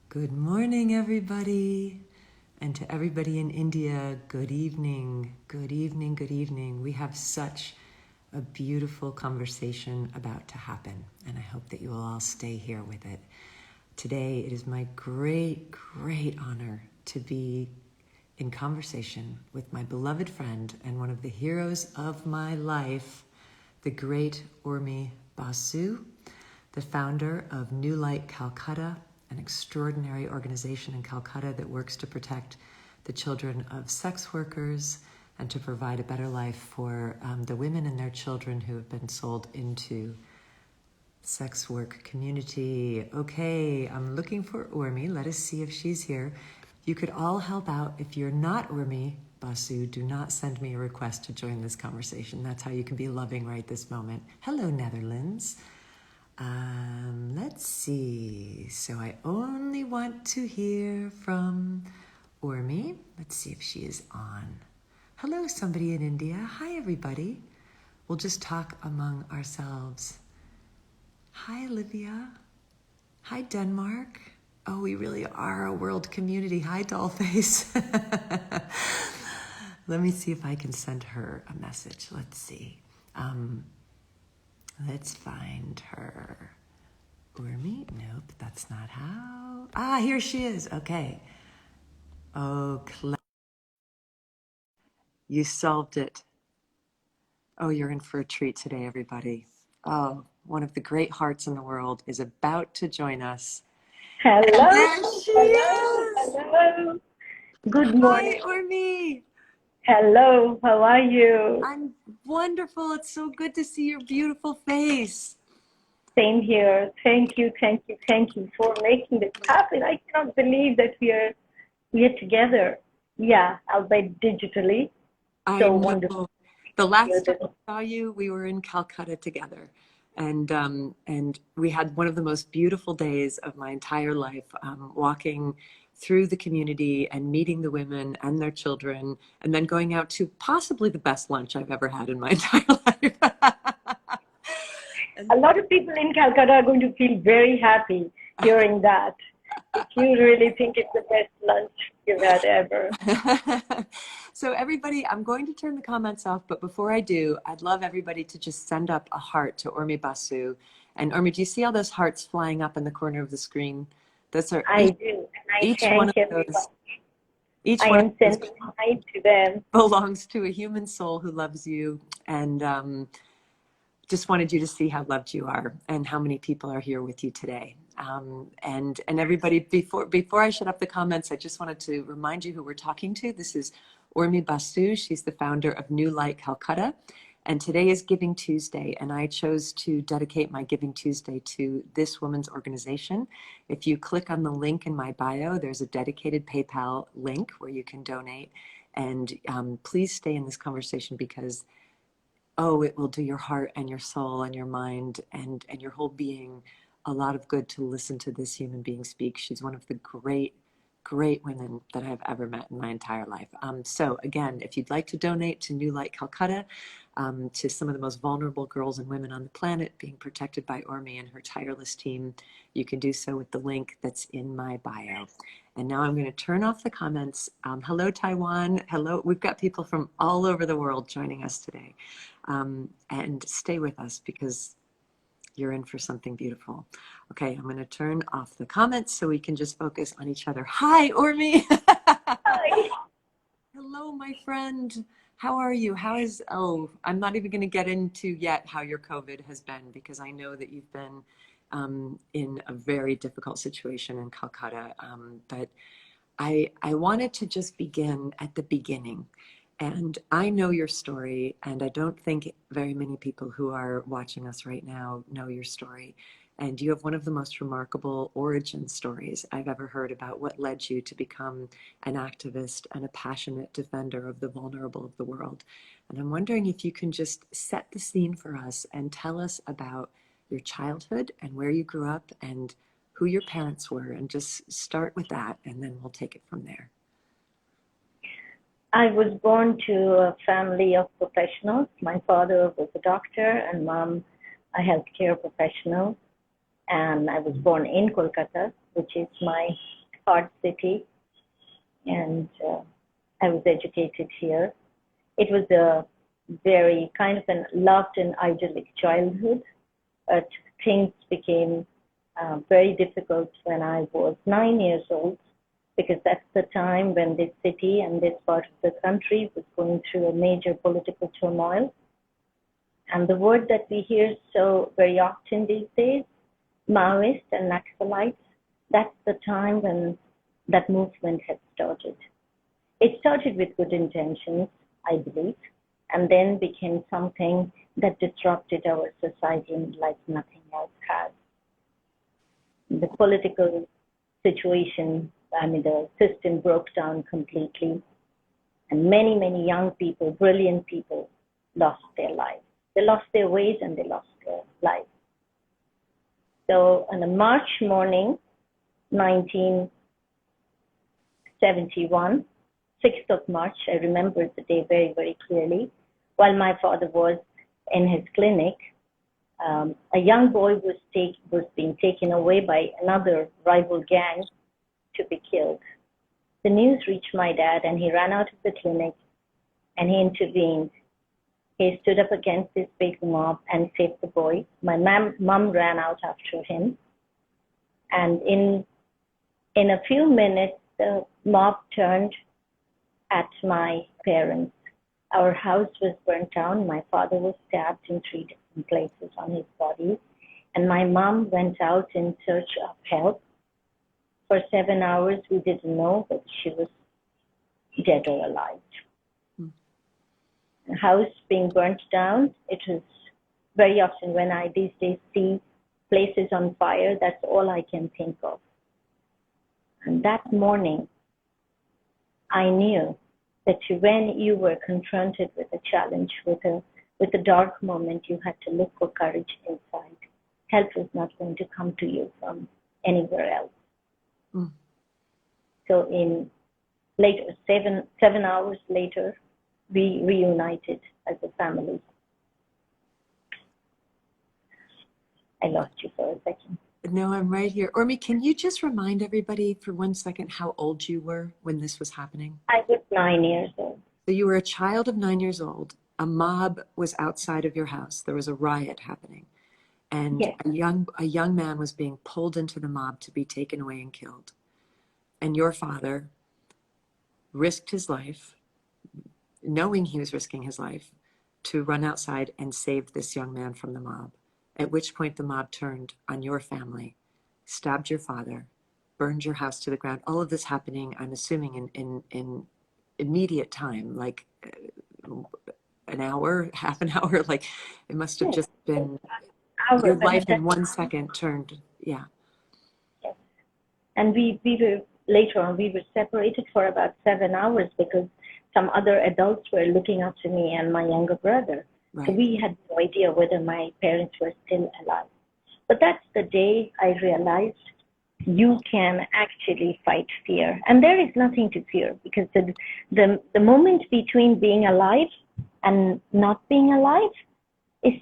Good morning, everybody. And to everybody in India, good evening, good evening, good evening. We have such a beautiful conversation about to happen, and I hope that you will all stay here with it. Today, it is my great, great honor to be in conversation with my beloved friend and one of the heroes of my life, the great Ormy Basu, the founder of New Light Calcutta, an extraordinary organization in Calcutta that works to protect the children of sex workers and to provide a better life for the women and their children who have been sold into sex work community. Okay, I'm looking for Ormy. Let us see if she's here. You could all help out. If you're not Ormy Basu, do not send me a request to join this conversation. That's how you can be loving right this moment. Hello, Netherlands. Let's see. So I only want to hear from Ormy. Let's see if she is on. Hello, somebody in India. Hi, everybody. We'll just talk among ourselves. Hi, Olivia. Hi, Denmark. Oh, we really are a world community. Hi, Dollface. Let me see if I can send her a message. Let's see. Let's find her. Ormy? Nope, that's not how. Ah, here she is. Okay. Oh, you solved it. Oh, you're in for a treat today, everybody. Oh, one of the great hearts in the world is about to join us. Hello. And there she Hello. is. Hello. Good morning. Hi, Ormy. Hello. How are you? I'm wonderful. It's so good to see your beautiful face. Same here. Thank you. Thank you. Thank you for making this happen. I cannot believe that we are together. Yeah, albeit digitally. I So know. wonderful. The last time I saw you, we were in Calcutta together, and we had one of the most beautiful days of my entire life, walking through the community and meeting the women and their children, and then going out to possibly the best lunch I've ever had in my entire life. A lot of people in Calcutta are going to feel very happy hearing that. If you really think it's the best lunch you've had ever. So everybody, I'm going to turn the comments off, but before I do, I'd love everybody to just send up a heart to Ormy Basu. And Ormy, do you see all those hearts flying up in the corner of the screen? Those are I do, and I each thank one of everyone. those. Each I one of am those sending hi to them. belongs to a human soul who loves you, and just wanted you to see how loved you are and how many people are here with you today. And everybody, before I shut up the comments, I just wanted to remind you who we're talking to. This is Ormy Basu. She's the founder of New Light Calcutta. And today is Giving Tuesday, and I chose to dedicate my Giving Tuesday to this woman's organization. If you click on the link in my bio, there's a dedicated PayPal link where you can donate. And please stay in this conversation because it will do your heart and your soul and your mind and your whole being a lot of good to listen to this human being speak. She's one of the great, great women that I've ever met in my entire life. So again, if you'd like to donate to New Light Calcutta, to some of the most vulnerable girls and women on the planet being protected by Ormy and her tireless team, you can do so with the link that's in my bio. And now I'm going to turn off the comments. Hello, Taiwan. Hello. We've got people from all over the world joining us today. And stay with us because you're in for something beautiful. Okay, I'm going to turn off the comments so we can just focus on each other. Hi, Ormy. Hi. Hello, my friend. How are you? I'm not even going to get into yet how your COVID has been because I know that you've been in a very difficult situation in Calcutta. But I wanted to just begin at the beginning. And I know your story, and I don't think very many people who are watching us right now know your story. And you have one of the most remarkable origin stories I've ever heard about what led you to become an activist and a passionate defender of the vulnerable of the world. And I'm wondering if you can just set the scene for us and tell us about your childhood and where you grew up and who your parents were, and just start with that, and then we'll take it from there. I was born to a family of professionals. My father was a doctor and mom a healthcare professional. And I was born in Kolkata, which is my hard city, and I was educated here. It was a very kind of a loved and idyllic childhood, but things became very difficult when I was 9 years old, because that's the time when this city and this part of the country was going through a major political turmoil. And the word that we hear so very often these days, Maoist and Naxalites, that's the time when that movement had started. It started with good intentions, I believe, and then became something that disrupted our society like nothing else has. The political situation, the system broke down completely, and many, many young people, brilliant people, lost their lives. They lost their ways and they lost their lives. So on a March morning, 1971, 6th of March, I remember the day very, very clearly, while my father was in his clinic, a young boy was being taken away by another rival gang to be killed. The news reached my dad, and he ran out of the clinic and he intervened. He stood up against this big mob and saved the boy. My mom ran out after him, and in a few minutes, the mob turned at my parents. Our house was burnt down. My father was stabbed in 3 different places on his body, and my mom went out in search of help. For 7 hours, we didn't know whether she was dead or alive. The house being burnt down, it was very often when I these days see places on fire, that's all I can think of. And that morning, I knew that when you were confronted with a challenge, with a dark moment, you had to look for courage inside. Help was not going to come to you from anywhere else. Mm. So in later, 7 hours later, we reunited as a family. I lost you for a second. No, I'm right here. Ormy, can you just remind everybody for 1 second how old you were when this was happening? I was 9 years old. So you were a child of 9 years old. A mob was outside of your house. There was a riot happening. And yes, a young man was being pulled into the mob to be taken away and killed. And your father risked his life, knowing he was risking his life, to run outside and save this young man from the mob. At which point the mob turned on your family, stabbed your father, burned your house to the ground. All of this happening, I'm assuming, in immediate time, like an hour, half an hour. Like it must have just been your life in 1 second turned. Yeah. Yes. And we were later on, we were separated for about 7 hours because some other adults were looking after me and my younger brother. Right. So we had no idea whether my parents were still alive. But that's the day I realized you can actually fight fear. And there is nothing to fear, because the moment between being alive and not being alive is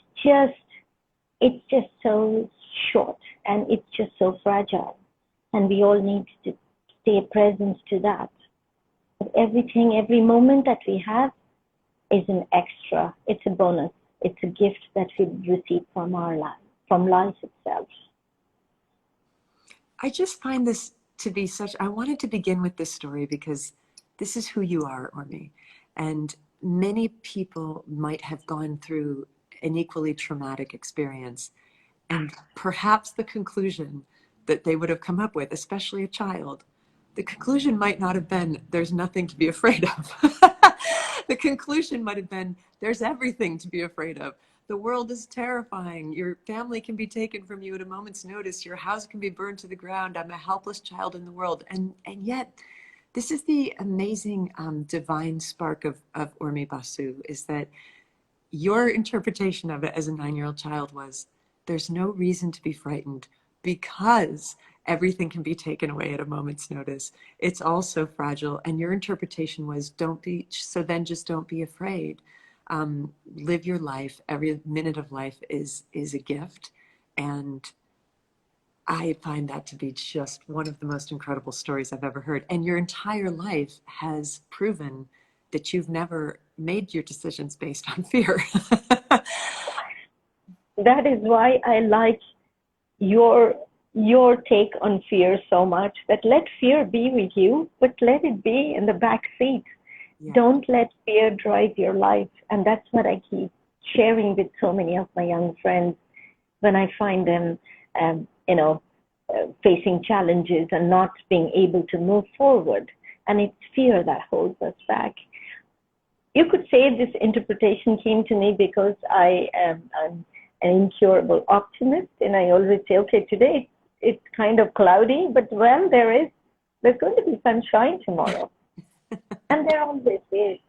it's just so short, and it's just so fragile. And we all need to stay present to that. But every moment that we have is an extra. It's a bonus. It's a gift that we receive from our life, from life itself. I just find this to be I wanted to begin with this story because this is who you are, Ormy. And many people might have gone through an equally traumatic experience. And perhaps the conclusion that they would have come up with, especially a child, the conclusion might not have been, there's nothing to be afraid of. The conclusion might have been, there's everything to be afraid of. The world is terrifying. Your family can be taken from you at a moment's notice. Your house can be burned to the ground. I'm a helpless child in the world. And yet, this is the amazing divine spark of Ormy Basu, is that your interpretation of it as a 9-year-old child was, there's no reason to be frightened because everything can be taken away at a moment's notice. It's all so fragile. And your interpretation was, just don't be afraid. Live your life. Every minute of life is a gift. And I find that to be just one of the most incredible stories I've ever heard. And your entire life has proven that you've never made your decisions based on fear. That is why I like your take on fear so much, that let fear be with you, but let it be in the back seat. Yeah. Don't let fear drive your life. And that's what I keep sharing with so many of my young friends when I find them, facing challenges and not being able to move forward. And it's fear that holds us back. You could say this interpretation came to me because I'm an incurable optimist, and I always say, okay, today it's kind of cloudy, but well, there's going to be sunshine tomorrow. And there always is.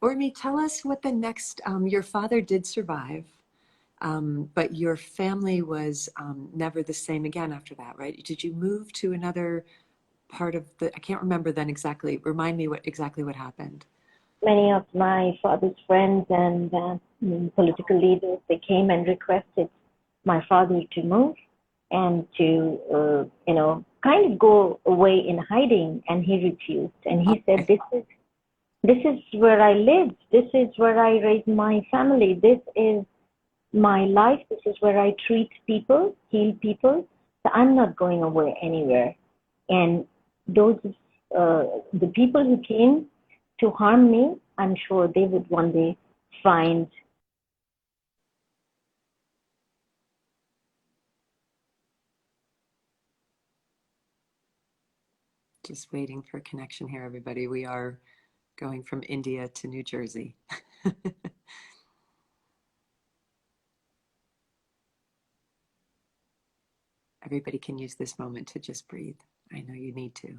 Ormy, tell us what the next, your father did survive, but your family was never the same again after that, right? Did you move to another part of I can't remember then exactly, remind me exactly what happened. Many of my father's friends and political leaders, they came and requested my father to move and to, kind of go away in hiding, and he refused. And he said, this is where I live. This is where I raise my family. This is my life. This is where I treat people, heal people. So I'm not going away anywhere. And those, the people who came to harm me, I'm sure they would one day find. Just waiting for a connection here, everybody. We are going from India to New Jersey. Everybody can use this moment to just breathe. I know you need to.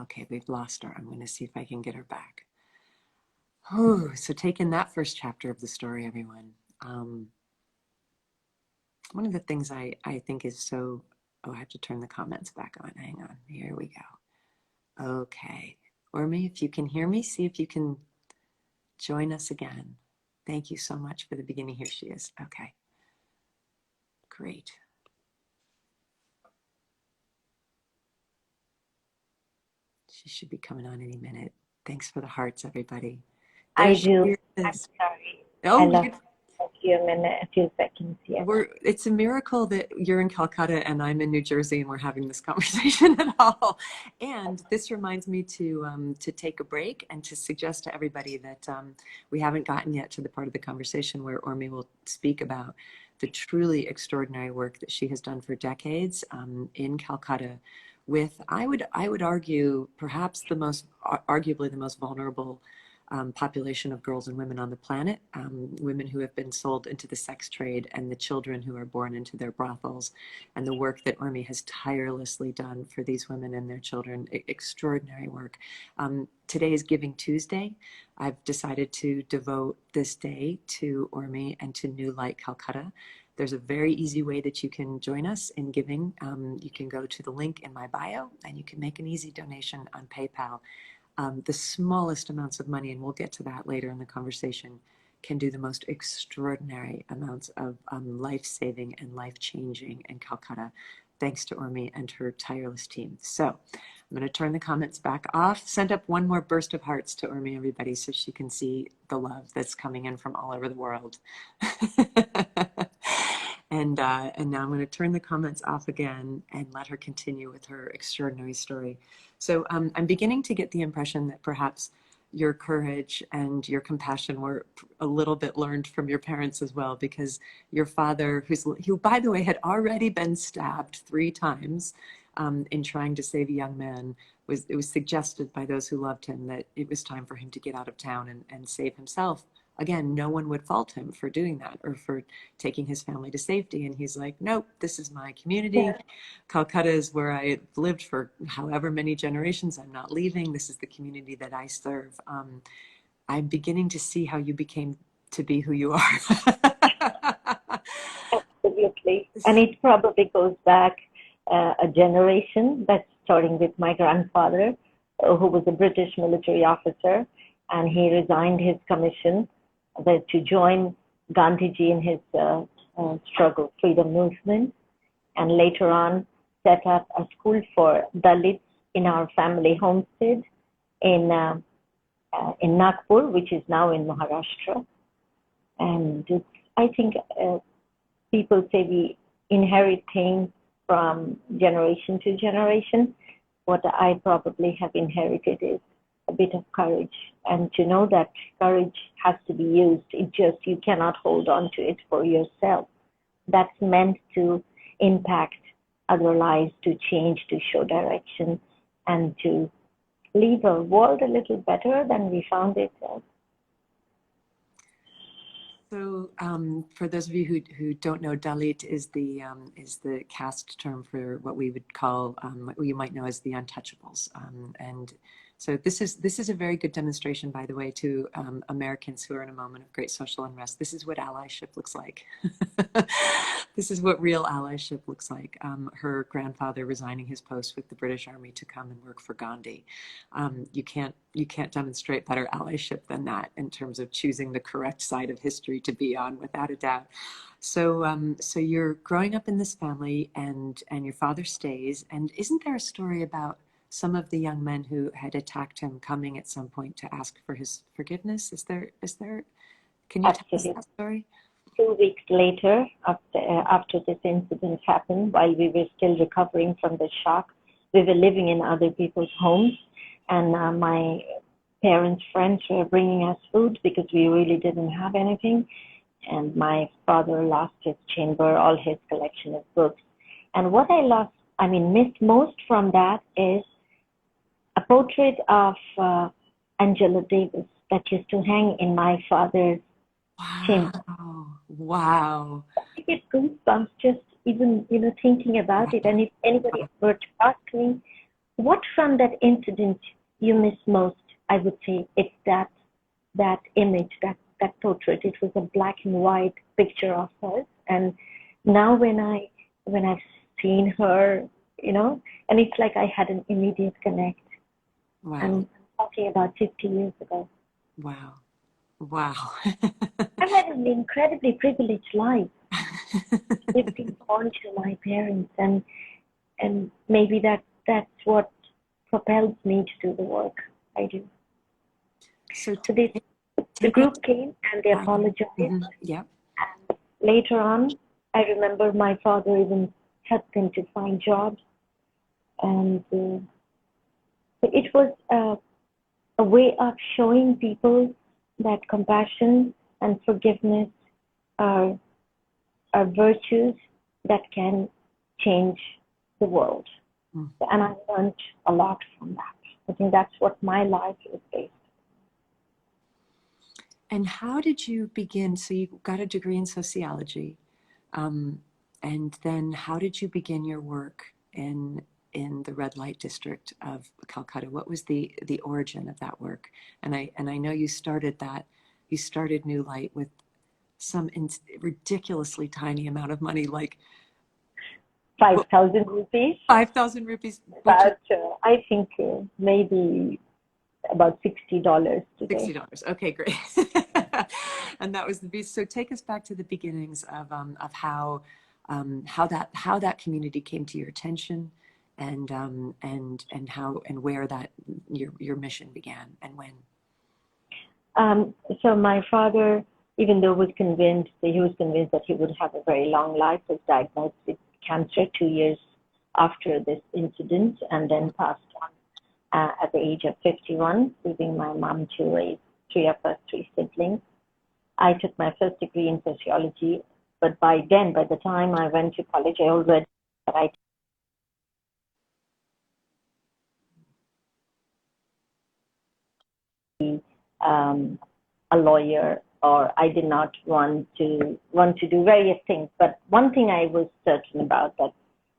Okay, we've lost her. I'm going to see if I can get her back. Oh, so taking that first chapter of the story, everyone. One of the things I think is so, I have to turn the comments back on. Hang on, here we go. Okay, Ormy, if you can hear me, see if you can join us again. Thank you so much for the beginning. Here she is. Okay, great. She should be coming on any minute. Thanks for the hearts, everybody. There I she do. is. I'm sorry. Oh, I lost a few seconds here. It's a miracle that you're in Calcutta and I'm in New Jersey and we're having this conversation at all. And this reminds me to take a break and to suggest to everybody that we haven't gotten yet to the part of the conversation where Ormy will speak about the truly extraordinary work that she has done for decades in Calcutta with, I would argue, perhaps arguably the most vulnerable population of girls and women on the planet, women who have been sold into the sex trade and the children who are born into their brothels, and the work that Ormy has tirelessly done for these women and their children. Extraordinary work. Today is Giving Tuesday. I've decided to devote this day to Ormy and to New Light Calcutta. There's a very easy way that you can join us in giving. You can go to the link in my bio and you can make an easy donation on PayPal. The smallest amounts of money, and we'll get to that later in the conversation, can do the most extraordinary amounts of life-saving and life-changing in Calcutta, thanks to Ormy and her tireless team. So I'm going to turn the comments back off. Send up one more burst of hearts to Ormy, everybody, so she can see the love that's coming in from all over the world. And now I'm going to turn the comments off again and let her continue with her extraordinary story. So I'm beginning to get the impression that perhaps your courage and your compassion were a little bit learned from your parents as well, because your father, who by the way had already been stabbed 3 times in trying to save a young man, it was suggested by those who loved him that it was time for him to get out of town and save himself. Again, no one would fault him for doing that or for taking his family to safety. And he's like, nope, this is my community. Yeah. Calcutta is where I lived for however many generations. I'm not leaving. This is the community that I serve. I'm beginning to see how you became to be who you are. Absolutely. And it probably goes back a generation. That's starting with my grandfather, who was a British military officer, and he resigned his commission to join Gandhiji in his struggle, freedom movement, and later on set up a school for Dalits in our family homestead in Nagpur, which is now in Maharashtra. And I think people say we inherit things from generation to generation. What I probably have inherited is a bit of courage, and to know that courage has to be used. You cannot hold on to it for yourself. That's meant to impact other lives, to change, to show direction, and to leave a world a little better than we found it. So, for those of you who don't know, Dalit is the caste term for what we would call, what you might know as the untouchables, and so this is a very good demonstration, by the way, to Americans who are in a moment of great social unrest. This is what allyship looks like. This is what real allyship looks like. Her grandfather resigning his post with the British Army to come and work for Gandhi. You can't demonstrate better allyship than that in terms of choosing the correct side of history to be on, without a doubt. So, so you're growing up in this family, and your father stays. And isn't there a story about some of the young men who had attacked him coming at some point to ask for his forgiveness? Is there? Can you tell us that story? 2 weeks later, after this incident happened, while we were still recovering from the shock, we were living in other people's homes, and my parents' friends were bringing us food because we really didn't have anything. And my father lost his chamber, all his collection of books. And what I missed most from that is a portrait of Angela Davis that used to hang in my father's chamber. Wow. I get goosebumps just even thinking about it. And if anybody were to ask me, what from that incident you miss most, I would say it's that image, that portrait. It was a black and white picture of her. And now when I've seen her, and it's like I had an immediate connect. Wow. I'm talking about 50 years ago. Wow. Wow. I've had an incredibly privileged life. I've been born to my parents, and maybe that's what propels me to do the work I do. So the group came and they apologized. Yeah. And later on, I remember my father even helped them to find jobs, and it was a way of showing people that compassion and forgiveness are virtues that can change the world. And I learned a lot from that. I think that's what my life is based on. And how did you begin? So you got a degree in sociology, and then how did you begin your work in the red light district of Calcutta? What was the origin of that work? And I know you started New Light with some ridiculously tiny amount of money, like 5,000 rupees. 5,000 rupees. About I think maybe about $60 today. $60. Okay, great. And that was the beast. So take us back to the beginnings of how that community came to your attention, and how and where that your mission began and when. So my father, even though he was convinced that he would have a very long life, was diagnosed with cancer 2 years after this incident, and then passed on at the age of 51, leaving my mom to raise three siblings. I took my first degree in sociology, but by the time I went to college, I already a lawyer, or I did not want to do various things. But one thing I was certain about, that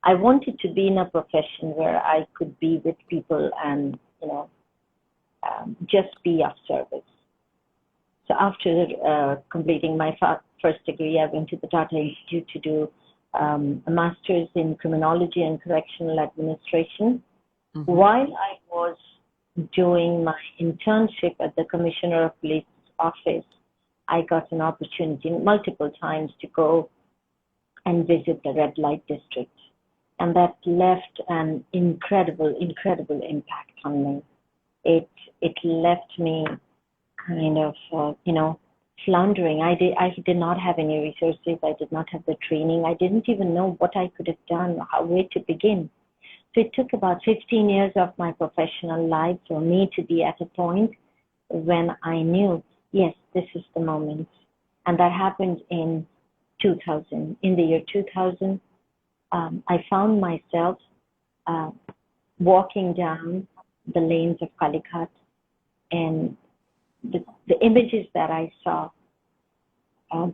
I wanted to be in a profession where I could be with people and just be of service. So after completing my first degree, I went to the Tata Institute to do a master's in criminology and correctional administration. While I was doing my internship at the Commissioner of Police office, I got an opportunity multiple times to go and visit the red light district. And that left an incredible impact on me. It left me kind of, floundering. I did not have any resources. I did not have the training. I didn't even know what I could have done, where to begin. So it took about 15 years of my professional life for me to be at a point when I knew, yes, this is the moment. And that happened in 2000. In the year 2000, I found myself walking down the lanes of Calicut, and the images that I saw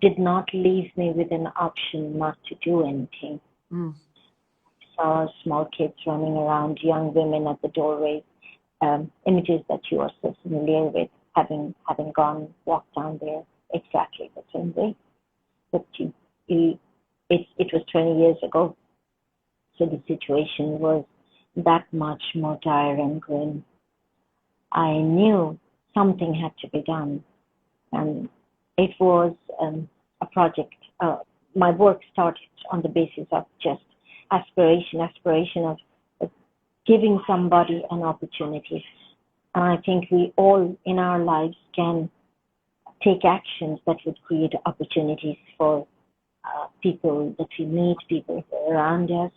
did not leave me with an option not to do anything. I saw small kids running around, young women at the doorways, images that you are so familiar with, having walked down there exactly the same way. But it was 20 years ago, so the situation was that much more dire and grim. I knew something had to be done, and it was a project. My work started on the basis of just aspiration of giving somebody an opportunity. And I think we all in our lives can take actions that would create opportunities for people that we meet, people who are around us,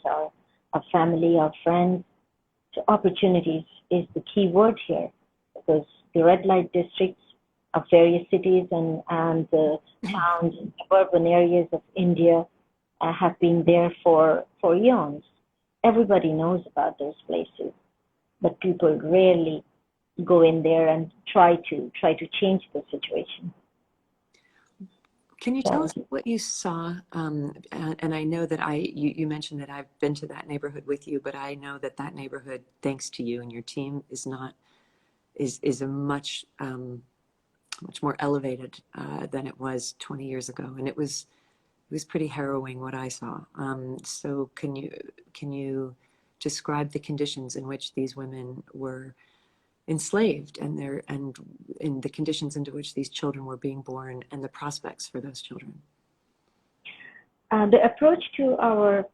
our family, our friends. So opportunities is the key word here, because the red light districts of various cities and the towns and suburban areas of India have been there for eons. Everybody knows about those places, but people rarely go in there and try to change the situation. Can you tell us what you saw? And I know that you mentioned that I've been to that neighborhood with you, but I know that that neighborhood, thanks to you and your team, is a much more elevated than it was 20 years ago, and it was pretty harrowing what I saw. So can you describe the conditions in which these women were enslaved, and in the conditions into which these children were being born, and the prospects for those children? The approach to our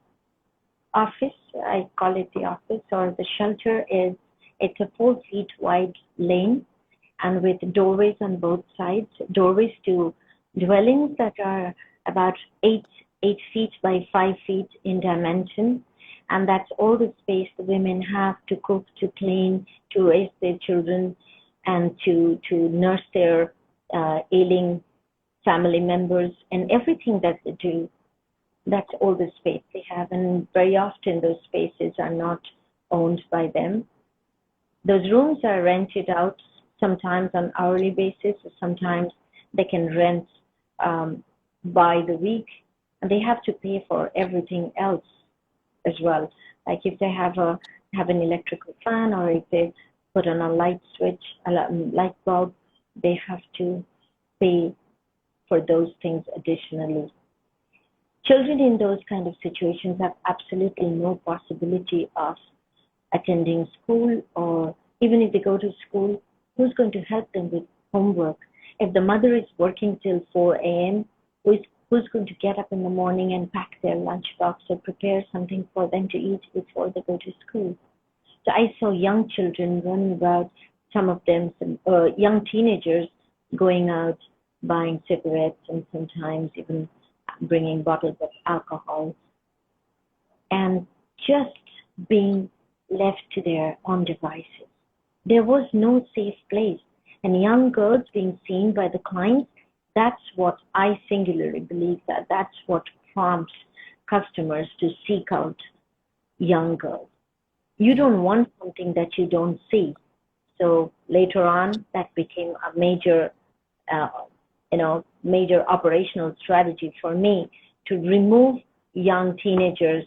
office, I call it the office or the shelter, it's a 4 feet wide lane, and with doorways on both sides, doorways to dwellings that are about 8 feet by 5 feet in dimension. And that's all the space the women have to cook, to clean, to raise their children, and to nurse their ailing family members, and everything that they do. That's all the space they have. And very often those spaces are not owned by them. Those rooms are rented out sometimes on hourly basis, or sometimes they can rent by the week, and they have to pay for everything else as well. Like if they have an electrical fan, or if they put on a light switch, a light bulb, they have to pay for those things additionally. Children in those kind of situations have absolutely no possibility of attending school, or even if they go to school, who's going to help them with homework? If the mother is working till 4 a.m., who's going to get up in the morning and pack their lunchbox or prepare something for them to eat before they go to school? So I saw young children running about, some of them, young teenagers going out buying cigarettes, and sometimes even bringing bottles of alcohol, and just being left to their own devices. There was no safe place. And young girls being seen by the clients, that's what I singularly believe, that's what prompts customers to seek out young girls. You don't want something that you don't see. So later on, that became a major operational strategy for me to remove young teenagers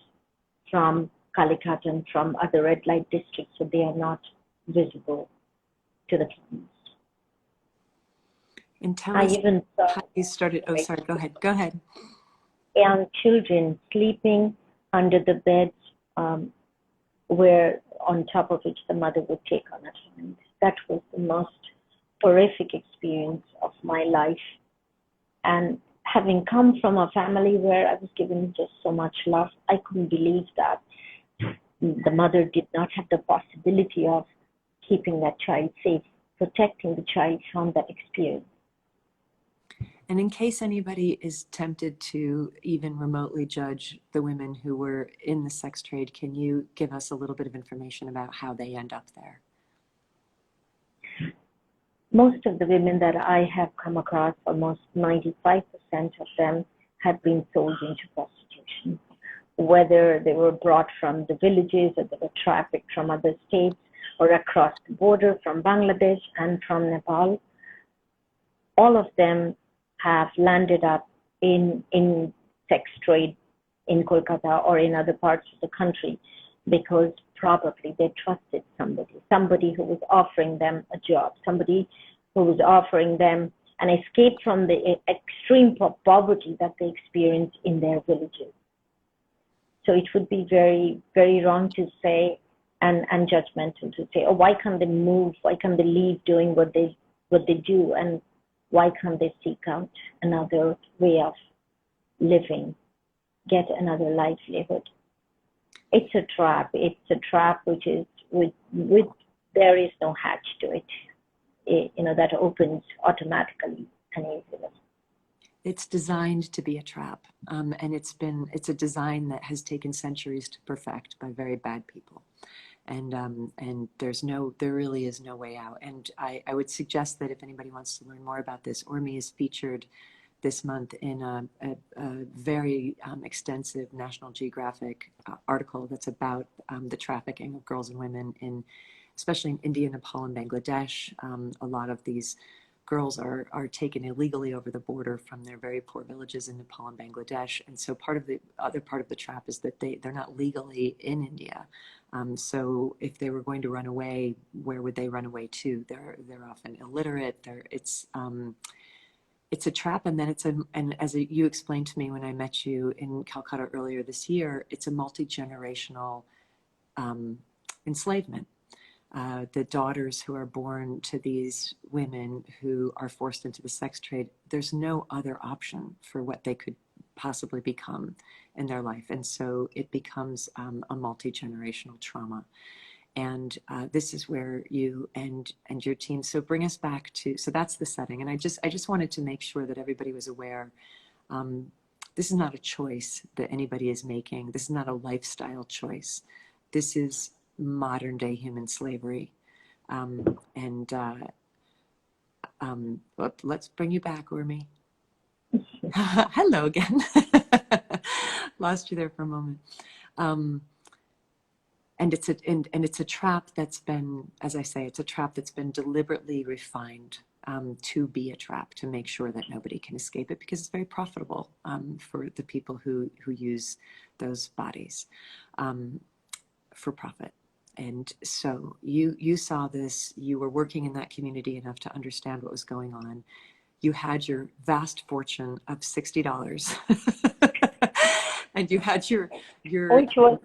from Calicut and from other red light districts, so they are not visible to the clients. And tell us how you started. Oh, sorry, go ahead. Young children sleeping under the beds, where on top of which the mother would take on a child. that was the most horrific experience of my life. And having come from a family where I was given just so much love, I couldn't believe that the mother did not have the possibility of keeping that child safe, protecting the child from that experience. And in case anybody is tempted to even remotely judge the women who were in the sex trade, can you give us a little bit of information about how they end up there? Most of the women that I have come across, almost 95% of them, have been sold into prostitution. Whether they were brought from the villages or they were trafficked from other states or across the border from Bangladesh and from Nepal, all of them have landed up in sex trade in Kolkata or in other parts of the country because probably they trusted somebody who was offering them a job, somebody who was offering them an escape from the extreme poverty that they experienced in their villages. So it would be very, very wrong to say and judgmental to say, oh, why can't they move? Why can't they leave doing what they do? And why can't they seek out another way of living, get another livelihood? It's a trap. It's a trap which is with there is no hatch to it. That opens automatically and easily. It's designed to be a trap, and it's a design that has taken centuries to perfect by very bad people, and there really is no way out. And I would suggest that if anybody wants to learn more about this, Ormy is featured this month in a very extensive National Geographic article that's about the trafficking of girls and women especially in India, Nepal, and Bangladesh. A lot of these girls are taken illegally over the border from their very poor villages in Nepal and Bangladesh. And so the other part of the trap is that they're not legally in India. So if they were going to run away, where would they run away to? They're often illiterate. It's a trap, and then you explained to me when I met you in Calcutta earlier this year, it's a multi-generational enslavement. The daughters who are born to these women who are forced into the sex trade, there's no other option for what they could possibly become in their life. And so it becomes a multi-generational trauma. And this is where you and your team, so bring us back to, so that's the setting. And I just wanted to make sure that everybody was aware. This is not a choice that anybody is making. This is not a lifestyle choice. This is modern day human slavery. Let's bring you back, Ormy. Hello again. Lost you there for a moment. And it's a trap that's been, as I say, it's a trap that's been deliberately refined to be a trap, to make sure that nobody can escape it, because it's very profitable for the people who use those bodies for profit. And so you saw this, you were working in that community enough to understand what was going on. You had your vast fortune of $60 and you had your which was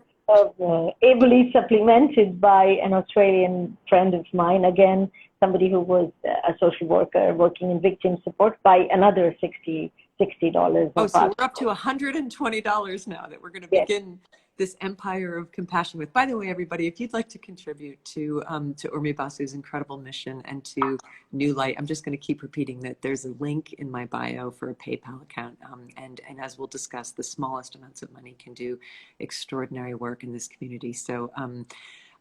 ably supplemented by an Australian friend of mine, again, somebody who was a social worker working in victim support, by another $60. Oh, so we're up to $120 now that we're going to begin this empire of compassion with. By the way, everybody, if you'd like to contribute to Ormy Basu's incredible mission and to New Light, I'm just going to keep repeating that there's a link in my bio for a PayPal account. And as we'll discuss, the smallest amounts of money can do extraordinary work in this community. So,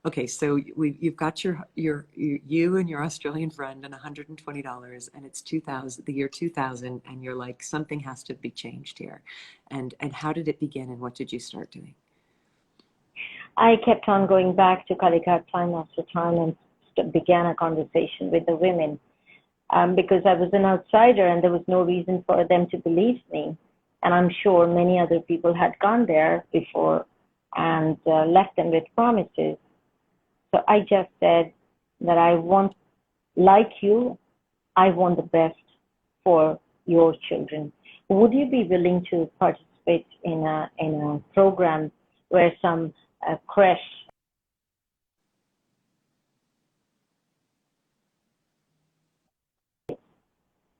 okay, so you've got you and your Australian friend and $120, and it's the year 2000, and you're like, something has to be changed here. And how did it begin, and what did you start doing? I kept on going back to Calicut time after time and began a conversation with the women because I was an outsider and there was no reason for them to believe me. And I'm sure many other people had gone there before and left them with promises. So I just said that I want, like you, I want the best for your children. Would you be willing to participate in a program where some creche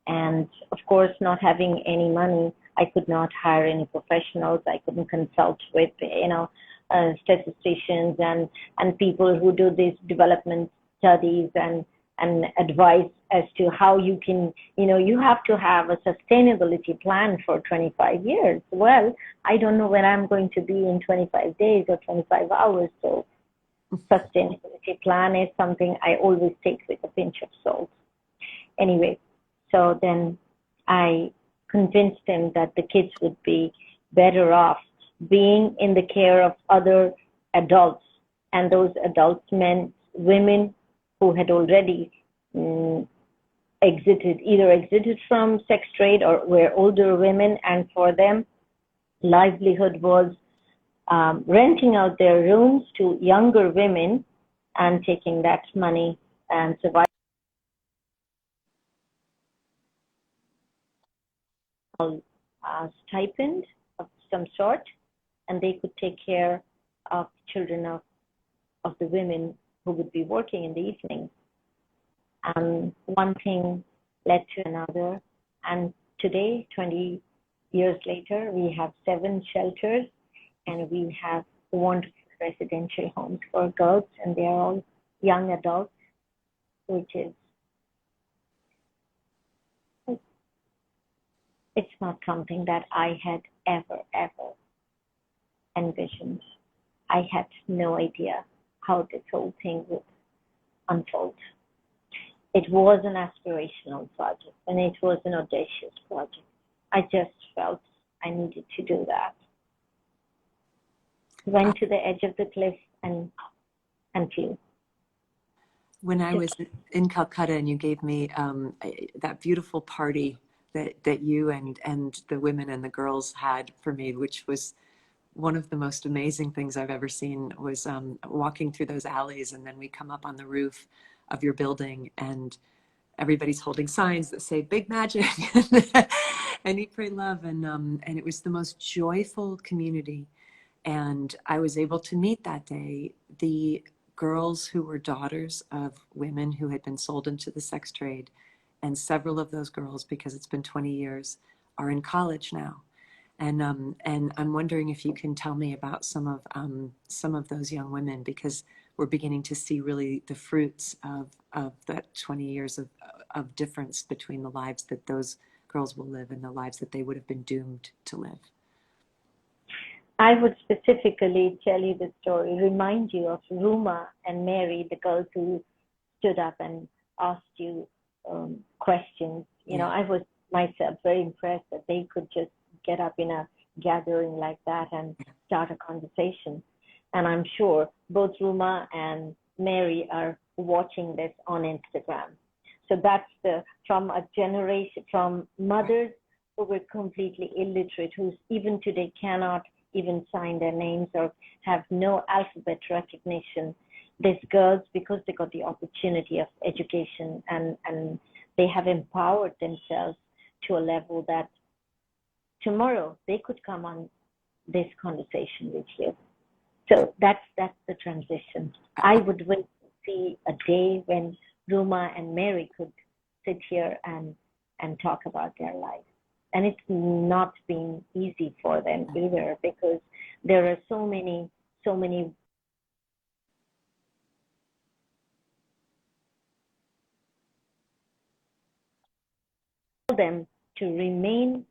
And of course, not having any money, I could not hire any professionals. I couldn't consult with, statisticians and people who do these development studies and advice as to how you can, you have to have a sustainability plan for 25 years. Well, I don't know where I'm going to be in 25 days or 25 hours. So sustainability plan is something I always take with a pinch of salt. Anyway, so then I convinced him that the kids would be better off being in the care of other adults. And those adults meant women who had already exited from sex trade or were older women. And for them, livelihood was renting out their rooms to younger women and taking that money and surviving stipend of some sort, and they could take care of children of the women who would be working in the evening. One thing led to another, and today, 20 years later, we have 7 shelters, and we have wonderful residential homes for girls, and they are all young adults, which is, it's not something that I had ever envisioned. I had no idea how this whole thing would unfold. It was an aspirational project, and it was an audacious project. I just felt I needed to do that. Went to the edge of the cliff and flew. When I was in Calcutta and you gave me that beautiful party that you and the women and the girls had for me, which was one of the most amazing things I've ever seen, was walking through those alleys, and then we come up on the roof of your building and everybody's holding signs that say "Big Magic" and "Eat, Pray, Love," and it was the most joyful community. And I was able to meet that day the girls who were daughters of women who had been sold into the sex trade, and several of those girls, because it's been 20 years, are in college now. And I'm wondering if you can tell me about some of those young women, because we're beginning to see really the fruits of that 20 years of difference between the lives that those girls will live and the lives that they would have been doomed to live. I would specifically tell you the story, remind you of Ruma and Mary, the girls who stood up and asked you questions. I was myself very impressed that they could just get up in a gathering like that and start a conversation. And I'm sure both Ruma and Mary are watching this on Instagram. So that's from a generation, from mothers who were completely illiterate, who even today cannot even sign their names or have no alphabet recognition. These girls, because they got the opportunity of education and they have empowered themselves to a level that tomorrow they could come on this conversation with you. So that's the transition. I would wait to see a day when Ruma and Mary could sit here and talk about their lives. And it's not been easy for them either, because there are so many them to remain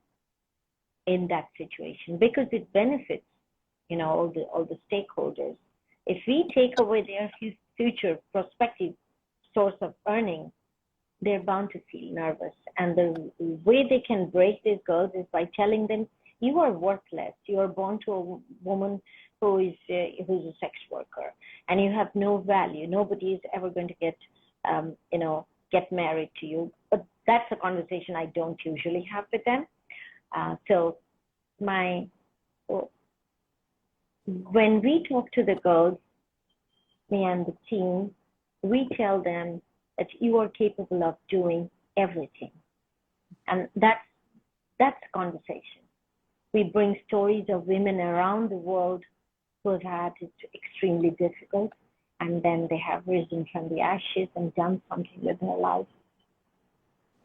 in that situation, because it benefits, all the stakeholders. If we take away their future prospective source of earning, they're bound to feel nervous. And the way they can break these girls is by telling them, you are worthless. You are born to a woman who's a sex worker, and you have no value. Nobody is ever going to get married to you. But that's a conversation I don't usually have with them. So when we talk to the girls, me and the team, we tell them that you are capable of doing everything. And that's a conversation. We bring stories of women around the world who have had it extremely difficult, and then they have risen from the ashes and done something with their lives.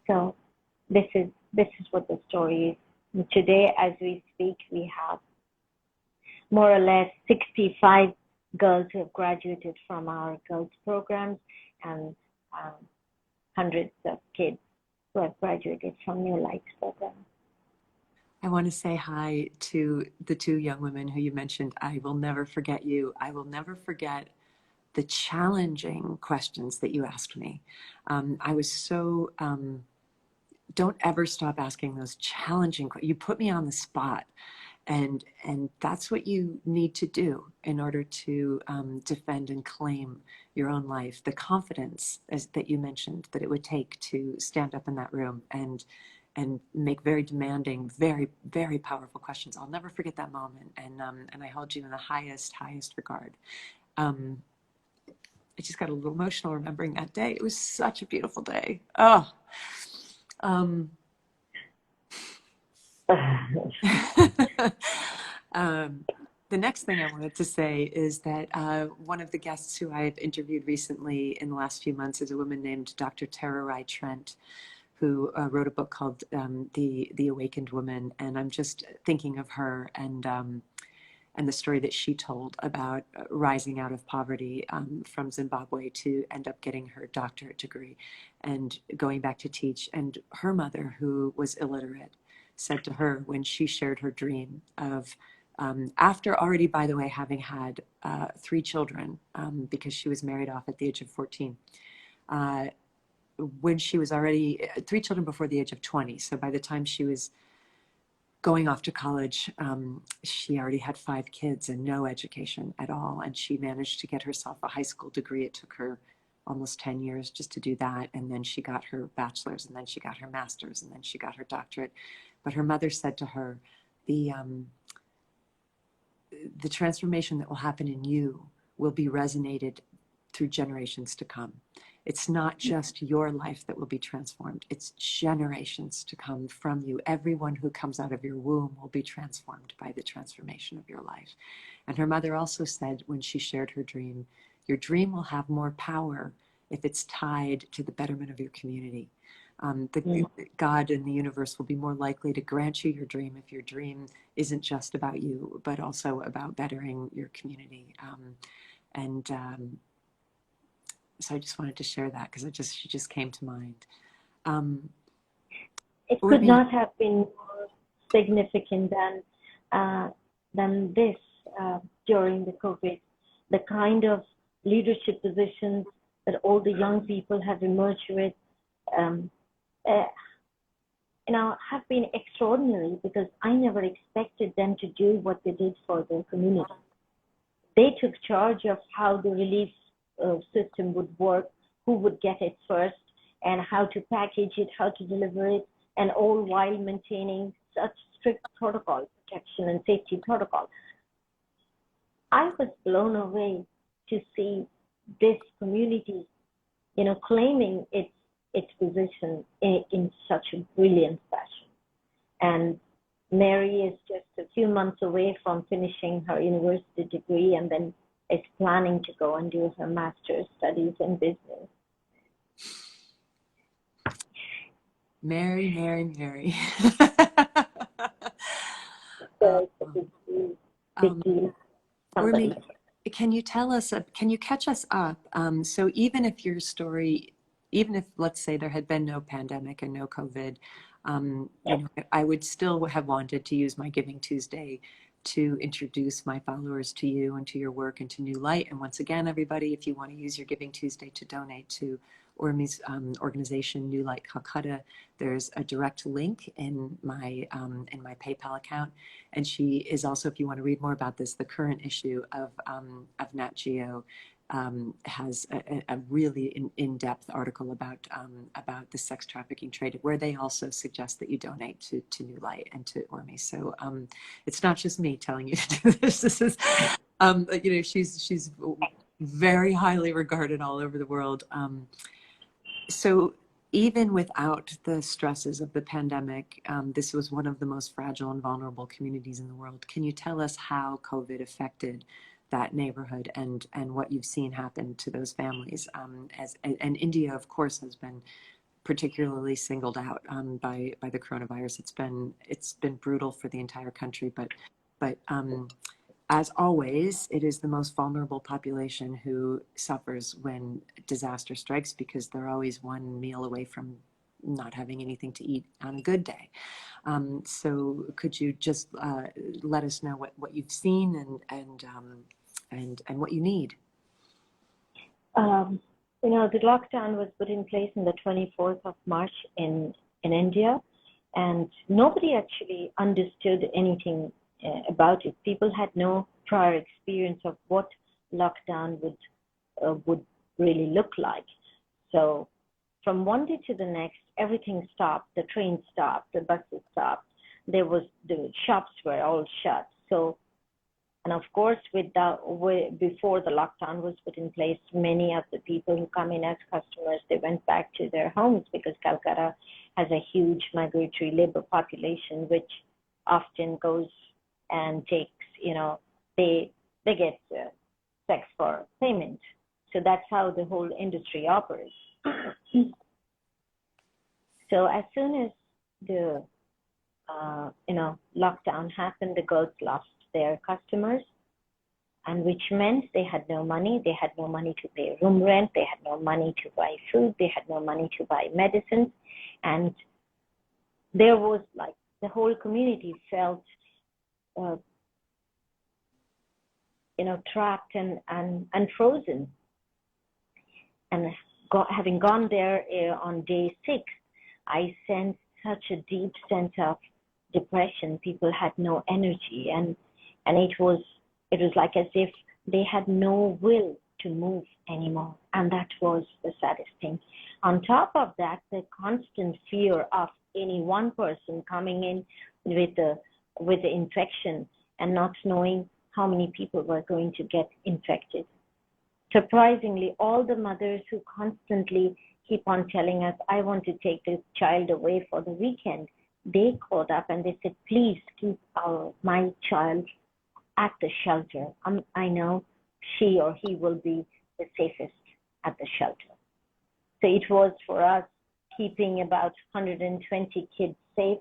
So this is what the story is. And today, as we speak, we have more or less 65 girls who have graduated from our girls programs, and hundreds of kids who have graduated from New Lights program. I want to say hi to the two young women who you mentioned. I will never forget you. I will never forget the challenging questions that you asked me. I was so, don't ever stop asking those challenging questions. You put me on the spot. And that's what you need to do in order to defend and claim your own life. The confidence that you mentioned that it would take to stand up in that room and make very demanding, very, very powerful questions. I'll never forget that moment. And I hold you in the highest regard. I just got a little emotional remembering that day. It was such a beautiful day. Oh. The next thing I wanted to say is that one of the guests who I've interviewed recently in the last few months is a woman named Dr. Tara Rai Trent, who wrote a book called The Awakened Woman. And I'm just thinking of her and the story that she told about rising out of poverty from Zimbabwe to end up getting her doctorate degree and going back to teach. And her mother, who was illiterate, said to her when she shared her dream of, after already, by the way, having had 3 children, because she was married off at the age of 14, when she was already 3 children before the age of 20. So by the time she was going off to college, she already had 5 kids and no education at all. And she managed to get herself a high school degree. It took her almost 10 years just to do that. And then she got her bachelor's, and then she got her master's, and then she got her doctorate. But her mother said to her, the transformation that will happen in you will be resonated through generations to come. It's not just your life that will be transformed. It's generations to come from you. Everyone who comes out of your womb will be transformed by the transformation of your life. And her mother also said when she shared her dream, your dream will have more power if it's tied to the betterment of your community. God and the universe will be more likely to grant you your dream if your dream isn't just about you, but also about bettering your community. So I just wanted to share that because she just came to mind. It could not have been more significant than this during the COVID. The kind of leadership positions that all the young people have emerged with, have been extraordinary, because I never expected them to do what they did for their community. They took charge of how the relief system would work, who would get it first, and how to package it, how to deliver it, and all while maintaining such strict protocol protection and safety protocol. I was blown away to see this community, claiming its position in such a brilliant fashion. And Mary is just a few months away from finishing her university degree, and then is planning to go and do her master's studies in business. Mary. So it's a big deal. Ormy, can you catch us up? So even if your story, even if, let's say, there had been no pandemic and no COVID, I would still have wanted to use my Giving Tuesday to introduce my followers to you and to your work and to New Light. And once again, everybody, if you want to use your Giving Tuesday to donate to Ormy's organization, New Light Calcutta, there's a direct link in my PayPal account. And she is also, if you want to read more about this, the current issue of Nat Geo has a really in-depth article about the sex trafficking trade, where they also suggest that you donate to New Light and to Ormy. So it's not just me telling you to do this. This is, she's very highly regarded all over the world. So even without the stresses of the pandemic, this was one of the most fragile and vulnerable communities in the world. Can you tell us how COVID affected that neighborhood and what you've seen happen to those families? And India, of course, has been particularly singled out by the coronavirus. It's been brutal for the entire country, but as always, it is the most vulnerable population who suffers when disaster strikes, because they're always one meal away from not having anything to eat on a good day. So could you just let us know what you've seen and what you need? The lockdown was put in place on the 24th of March in India, and nobody actually understood anything about it. People had no prior experience of what lockdown would really look like. So from one day to the next, everything stopped. The trains stopped, the buses stopped. The shops were all shut. So, and of course, before the lockdown was put in place, many of the people who come in as customers, they went back to their homes, because Calcutta has a huge migratory labor population, which often goes and takes, they get sex for payment. So that's how the whole industry operates. So as soon as the lockdown happened, the girls lost their customers, and which meant they had no money. They had no money to pay room rent. They had no money to buy food. They had no money to buy medicines. And there was the whole community felt trapped and frozen. And having gone there on day 6, I sensed such a deep sense of depression. People had no energy, and it was like as if they had no will to move anymore. And that was the saddest thing. On top of that, the constant fear of any one person coming in with the infection and not knowing how many people were going to get infected. Surprisingly, all the mothers who constantly keep on telling us, I want to take the child away for the weekend, they called up and they said, please keep my child at the shelter. I know she or he will be the safest at the shelter. So it was for us keeping about 120 kids safe,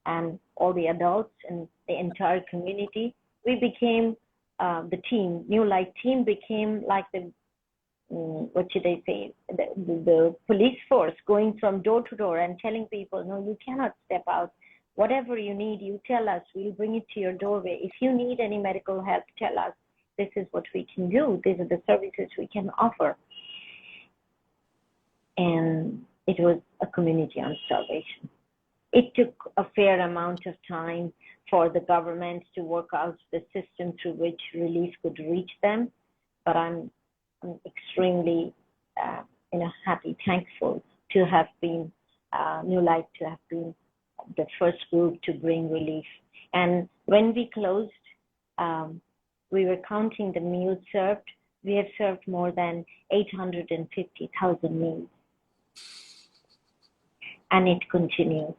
and all the adults and the entire community. We became the team. New Light team became like the the police force, going from door to door and telling people, no, you cannot step out. Whatever you need, you tell us. We'll bring it to your doorway. If you need any medical help, tell us. This is what we can do. These are the services we can offer. And it was a community on starvation. It took a fair amount of time for the government to work out the system through which relief could reach them. But I'm extremely happy, thankful to have been New Light, to have been the first group to bring relief. And when we closed, we were counting the meals served. We have served more than 850,000 meals. And it continues.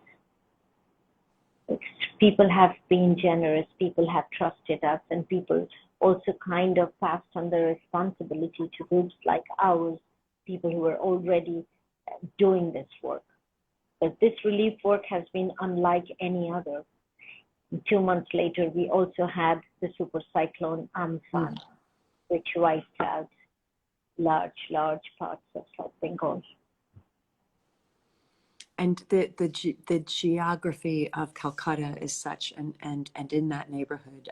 People have been generous, people have trusted us, and people also kind of passed on the responsibility to groups like ours, people who were already doing this work. But this relief work has been unlike any other. 2 months later, we also had the super cyclone Amphan, which wiped out large parts of South Bengal. And the geography of Calcutta is such, and in that neighborhood,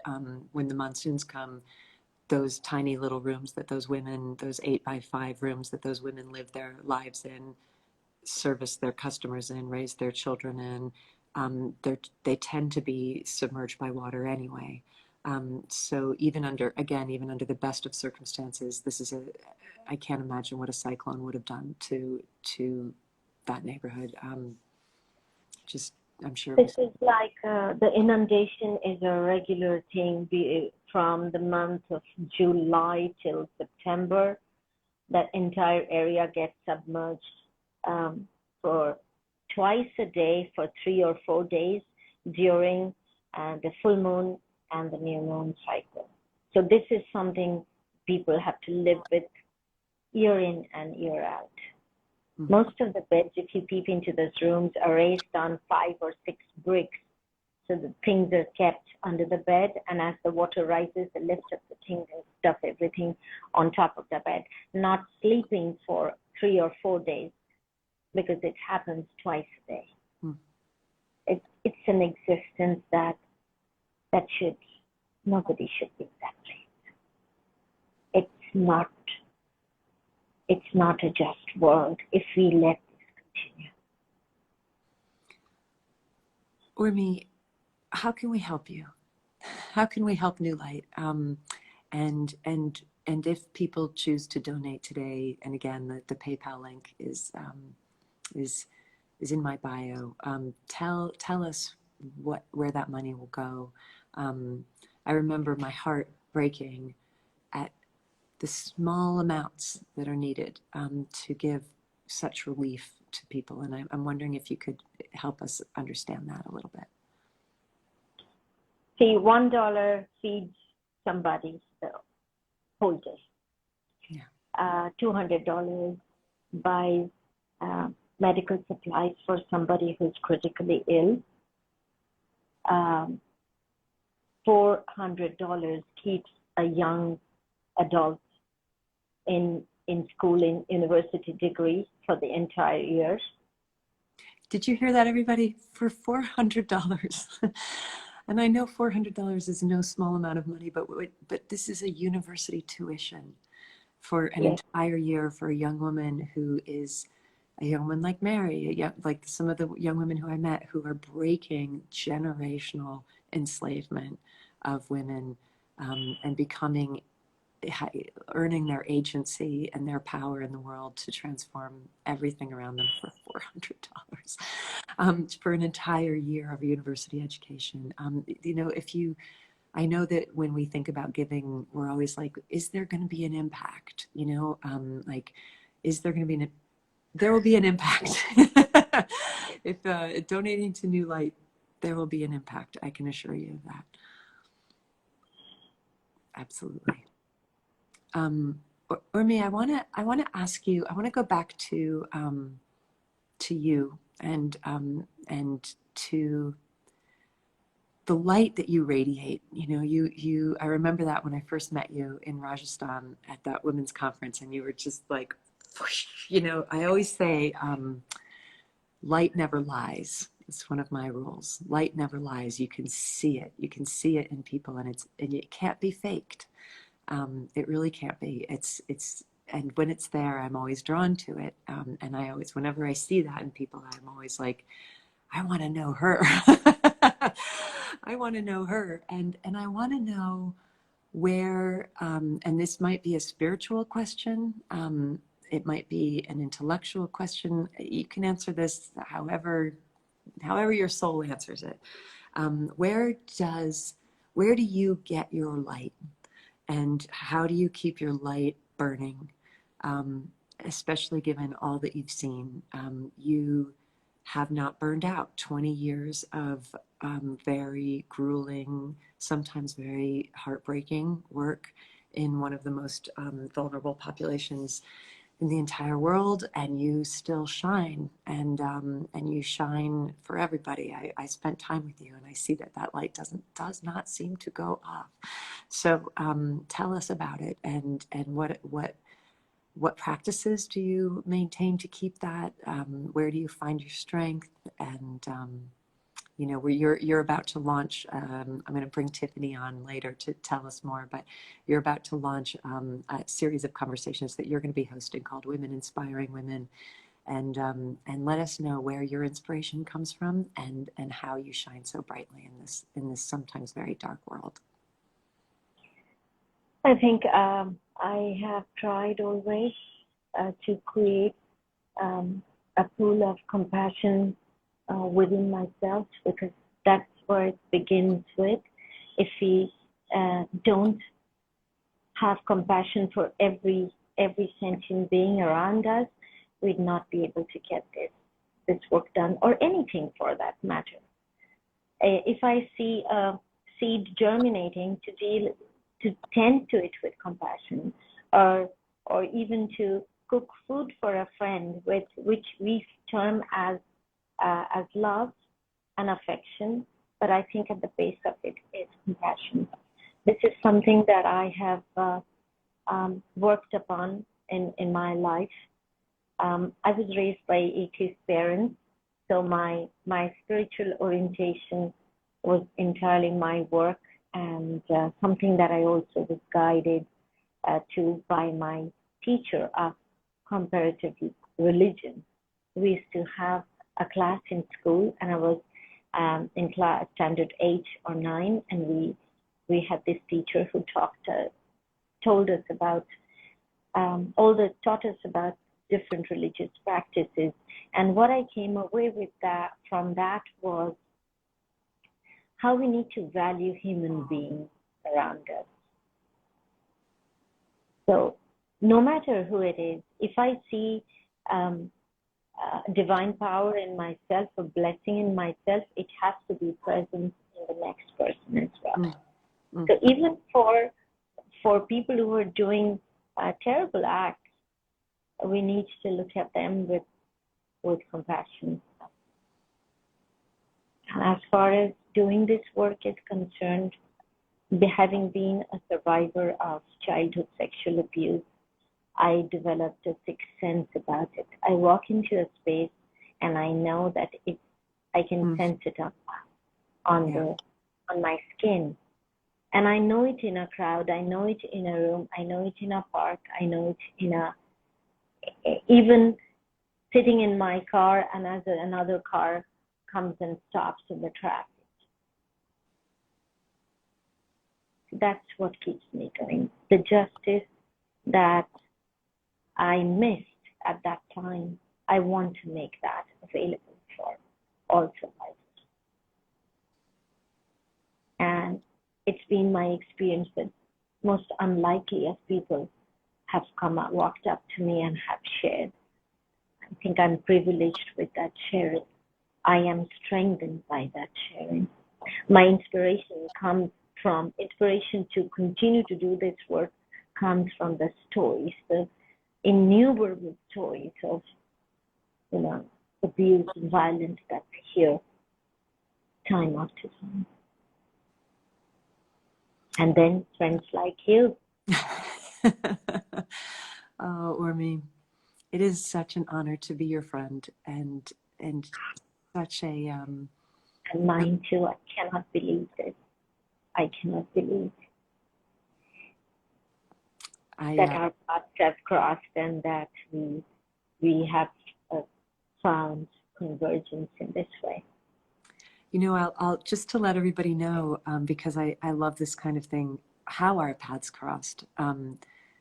when the monsoons come, those tiny little rooms that those women, those 8x5 rooms that those women live their lives in, service their customers in, raise their children in, they tend to be submerged by water anyway. So even under the best of circumstances, I can't imagine what a cyclone would have done to that neighborhood. I'm sure. This is like the inundation is a regular thing from the month of July till September. That entire area gets submerged for twice a day for 3 or 4 days during the full moon and the new moon cycle. So this is something people have to live with year in and year out. Most of the beds, if you peep into those rooms, are raised on 5 or 6 bricks. So the things are kept under the bed, and as the water rises, they lift up the things and stuff everything on top of the bed. Not sleeping for 3 or 4 days, because it happens twice a day. It's an existence that nobody should be that place. It's not a just world if we let this continue. Ormy, how can we help you? How can we help New Light? And if people choose to donate today, and again, the PayPal link is in my bio. Tell us where that money will go. I remember my heart breaking at the small amounts that are needed to give such relief to people, and I'm wondering if you could help us understand that a little bit. See, $1 feeds somebody the whole day. Yeah. $200 buys medical supplies for somebody who's critically ill. $400 keeps a young adult in school, in university degree for the entire year. Did you hear that, everybody? For $400. And I know $400 is no small amount of money, but this is a university tuition for an entire year for a young woman who is a young woman like Mary, like some of the young women who I met who are breaking generational enslavement of women and earning their agency and their power in the world to transform everything around them for $400 for an entire year of university education. I know that when we think about giving, we're always like, is there going to be an impact? Is there going to be there will be an impact. If donating to New Light, there will be an impact. I can assure you of that. Absolutely. Ormy, I want to ask you. I want to go back to you and to the light that you radiate. I remember that when I first met you in Rajasthan at that women's conference, and you were just like, whoosh. I always say, light never lies. It's one of my rules. Light never lies. You can see it. You can see it in people, and it can't be faked. It really can't be. And when it's there, I'm always drawn to it. And I always, whenever I see that in people, I'm always like, I want to know her. I want to know her. And I want to know where, and this might be a spiritual question. It might be an intellectual question. You can answer this however your soul answers it. Where do you get your light? And how do you keep your light burning? Especially given all that you've seen. You have not burned out. 20 years of very grueling, sometimes very heartbreaking work in one of the most vulnerable populations in the entire world, and you still shine, and you shine for everybody. I spent time with you, and I see that light does not seem to go off. So tell us about it, and what practices do you maintain to keep that? Where do you find your strength? And where you're about to launch. I'm going to bring Tiffany on later to tell us more, but you're about to launch a series of conversations that you're going to be hosting called Women Inspiring Women, and let us know where your inspiration comes from and how you shine so brightly in this sometimes very dark world. I think I have tried always to create a pool of compassion within myself, because that's where it begins with. If we don't have compassion for every sentient being around us, we'd not be able to get this work done, or anything for that matter. If I see a seed germinating, to tend to it with compassion, or even to cook food for a friend, which we term as love and affection, but I think at the base of it is compassion. This is something that I have worked upon in my life. I was raised by atheist parents, so my spiritual orientation was entirely my work, and something that I also was guided to by my teacher of comparative religion. We used to have a class in school, and I was in class standard 8 or 9, and we had this teacher who taught us about taught us about different religious practices. And what I came away with from that was how we need to value human beings around us. So no matter who it is, if I see divine power in myself, a blessing in myself, it has to be present in the next person as well. Mm-hmm. So even for people who are doing terrible acts, we need to look at them with compassion. And as far as doing this work is concerned, having been a survivor of childhood sexual abuse, I developed a sixth sense about it. I walk into a space and I know that I can sense it on my skin. And I know it in a crowd, I know it in a room, I know it in a park, I know it in even sitting in my car, and as another car comes and stops in the traffic. That's what keeps me going. The justice that I missed at that time, I want to make that available for all survivors. And it's been my experience that most unlikely of people have walked up to me and have shared. I think I'm privileged with that sharing. I am strengthened by that sharing. My inspiration to continue to do this work comes from the stories, the innumerable stories of, abuse and violence that I hear time after time. And then friends like you. Oh, Ormy, it is such an honor to be your friend, and such a and mine too. I cannot believe this. I cannot believe that our paths have crossed and that we have found convergence in this way. I'll just to let everybody know, because I love this kind of thing, how our paths crossed.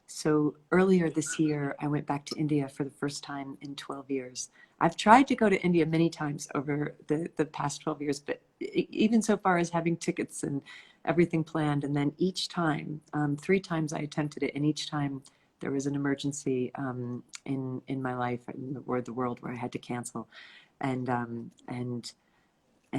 So earlier this year, I went back to India for the first time in 12 years. I've tried to go to India many times over the past 12 years, but even so far as having tickets and everything planned. And then each time, 3 times I attempted it, and each time there was an emergency in my life, in the world where I had to cancel. And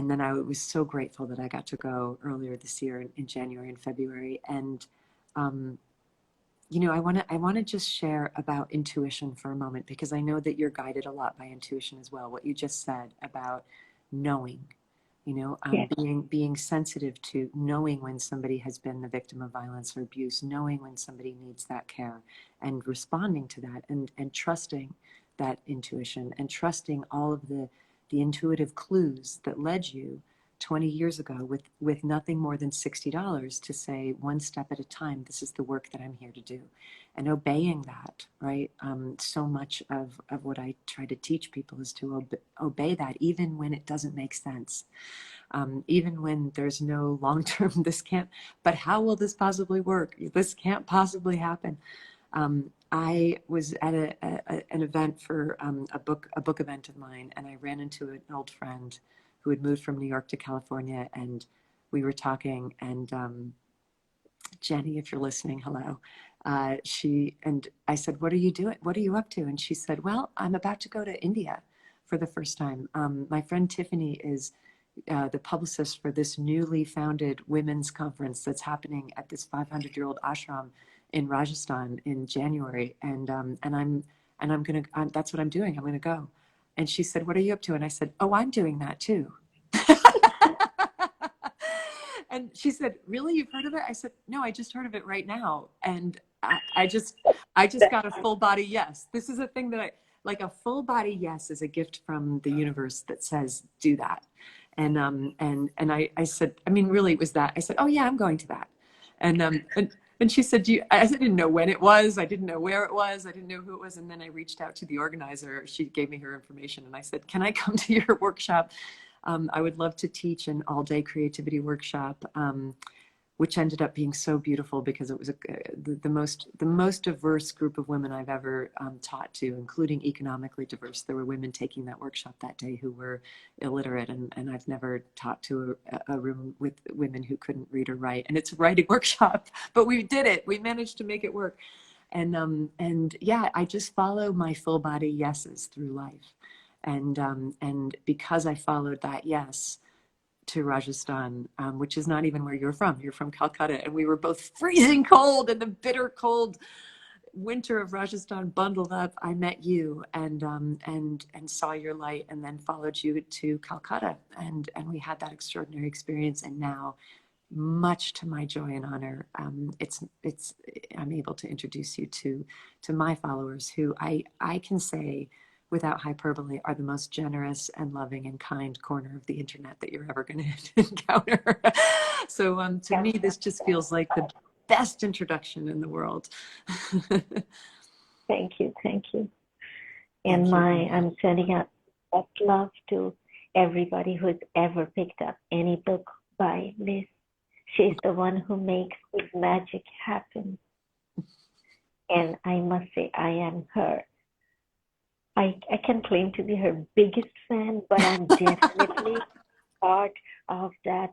then I was so grateful that I got to go earlier this year in January and February. And I want to just share about intuition for a moment, because I know that you're guided a lot by intuition as well. What you just said about knowing, being sensitive to knowing when somebody has been the victim of violence or abuse, knowing when somebody needs that care, and responding to that, and trusting that intuition, and trusting all of the intuitive clues that led you 20 years ago with nothing more than $60 to say, one step at a time, this is the work that I'm here to do, and obeying that, right? So much of what I try to teach people is to obey that, even when it doesn't make sense, even when there's no long-term, but how will this possibly work? This can't possibly happen. I was at an event for a book event of mine, and I ran into an old friend who had moved from New York to California, and we were talking, and Jenny, if you're listening, hello. I said, what are you doing? What are you up to? And she said, well, I'm about to go to India for the first time. My friend Tiffany is the publicist for this newly founded women's conference that's happening at this 500-year-old ashram in Rajasthan in January, and I'm and that's what I'm doing. I'm going to go. And she said, what are you up to? And I said, oh, I'm doing that too. And she said, really, you've heard of it? I said, no, I just heard of it right now. And I just got a full body yes. This is a thing that like a full body yes is a gift from the universe that says, do that. And I said, I mean, really, it was that. I said, oh yeah, I'm going to that. And she said, I didn't know when it was. I didn't know where it was. I didn't know who it was. And then I reached out to the organizer. She gave me her information and I said, can I come to your workshop? I would love to teach an all-day creativity workshop, which ended up being so beautiful because it was the most diverse group of women I've ever taught to, including economically diverse. There were women taking that workshop that day who were illiterate, and I've never taught to a room with women who couldn't read or write. And it's a writing workshop, but we did it. We managed to make it work. And yeah, I just follow my full body yeses through life. And because I followed that yes to Rajasthan, which is not even where you're from Calcutta, and we were both freezing cold in the bitter cold winter of Rajasthan, bundled up. I met you and saw your light, and then followed you to Calcutta, and we had that extraordinary experience. And now, much to my joy and honor, I'm able to introduce you to my followers, who I can say, without hyperbole, are the most generous and loving and kind corner of the internet that you're ever going to encounter. So to me, this just feels like the best introduction in the world. Thank you. And I'm sending out that love to everybody who's ever picked up any book by Liz. She's the one who makes this magic happen. And I must say, I am her. I can claim to be her biggest fan, but I'm definitely part of that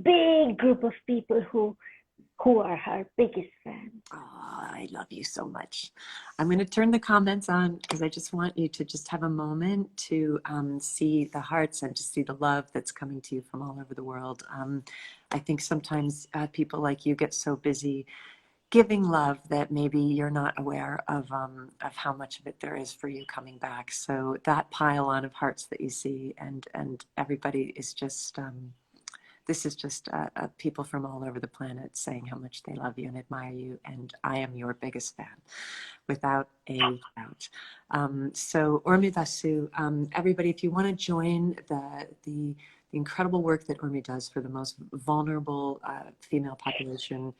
big group of people who are her biggest fans. Oh, I love you so much. I'm going to turn the comments on because I just want you to just have a moment to see the hearts and to see the love that's coming to you from all over the world. I think sometimes people like you get so busy giving love that maybe you're not aware of how much of it there is for you coming back. So that pile on of hearts that you see, and everybody is just this is just people from all over the planet saying how much they love you and admire you, and I am your biggest fan, without a doubt. So ormi basu, everybody, if you want to join the incredible work that ormi does for the most vulnerable female population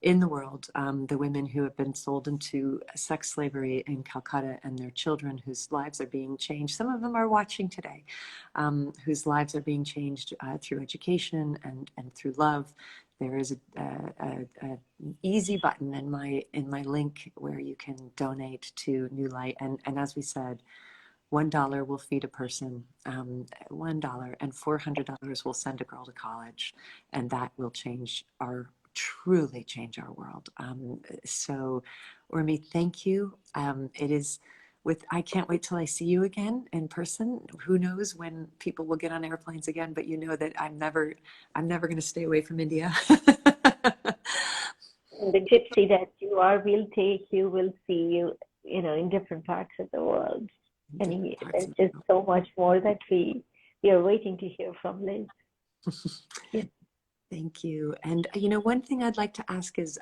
in the world, the women who have been sold into sex slavery in Calcutta, and their children whose lives are being changed. Some of them are watching today, whose lives are being changed through education and through love. There is an easy button in my link where you can donate to New Light. And as we said, $1 will feed a person, $1, and $400 will send a girl to college, and that will truly change our world. So, Ormi, thank you. It is I can't wait till I see you again in person. Who knows when people will get on airplanes again, but you know that I'm never going to stay away from India. The gypsy that you are will take you, will see you, in different parts of the world. And there's just so much more that we are waiting to hear from Liz. Yeah. Thank you. And one thing I'd like to ask is,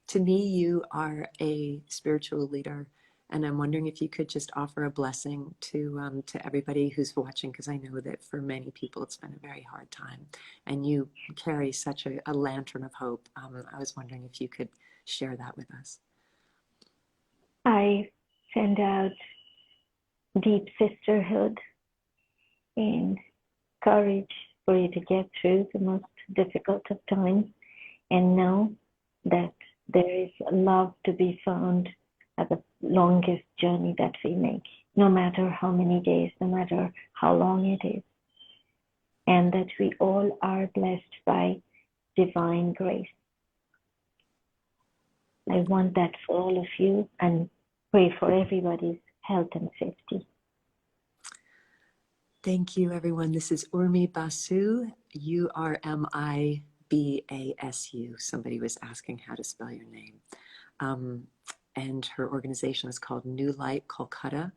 to me, you are a spiritual leader, and I'm wondering if you could just offer a blessing to everybody who's watching, because I know that for many people it's been a very hard time, and you carry such a lantern of hope. I was wondering if you could share that with us. I send out deep sisterhood and courage for you to get through the most difficult of times, and know that there is love to be found at the longest journey that we make, no matter how many days, no matter how long it is, and that we all are blessed by divine grace. I want that for all of you, and pray for everybody's health and safety. Thank you, everyone. This is Ormi Basu, Urmi Basu. Somebody was asking how to spell your name. and her organization is called New Light Calcutta.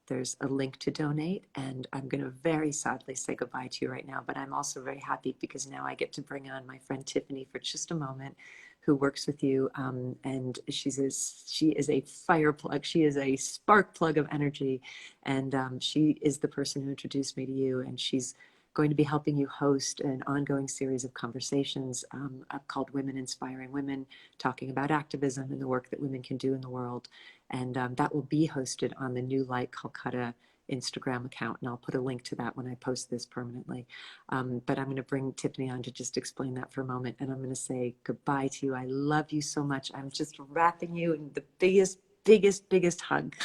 There's a link to donate, and I'm going to very sadly say goodbye to you right now, but I'm also very happy because now I get to bring on my friend Tiffany for just a moment, who works with you, and she is a fire plug. She is a spark plug of energy, and she is the person who introduced me to you, and she's going to be helping you host an ongoing series of conversations called Women Inspiring Women, talking about activism and the work that women can do in the world. And that will be hosted on the New Light Calcutta Instagram account. And I'll put a link to that when I post this permanently. But I'm going to bring Tiffany on to just explain that for a moment. And I'm going to say goodbye to you. I love you so much. I'm just wrapping you in the biggest hug.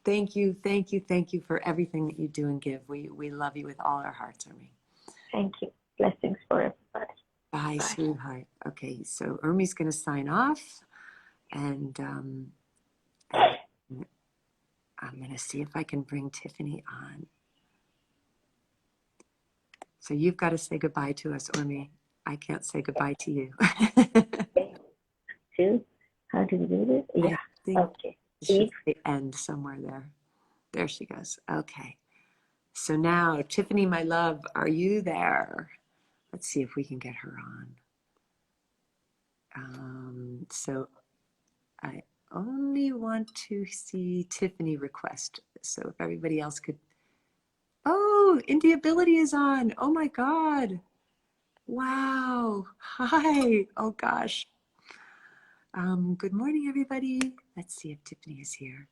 Thank you, thank you, thank you for everything that you do and give. We love you with all our hearts, Ormy. Thank you. Blessings for everybody. Bye, sweetheart. Okay, so Ormy's going to sign off, and I'm going to see if I can bring Tiffany on. So you've got to say goodbye to us, Ormy. I can't say goodbye to you. How do we do this? Yeah. Okay. It should say end somewhere there. There she goes. Okay. So now, Tiffany, my love, are you there? Let's see if we can get her on. So I only want to see Tiffany request. So if everybody else could. Oh, India Ability is on. Oh my God. Wow. Hi. Oh gosh. Good morning, everybody. Let's see if Tiffany is here.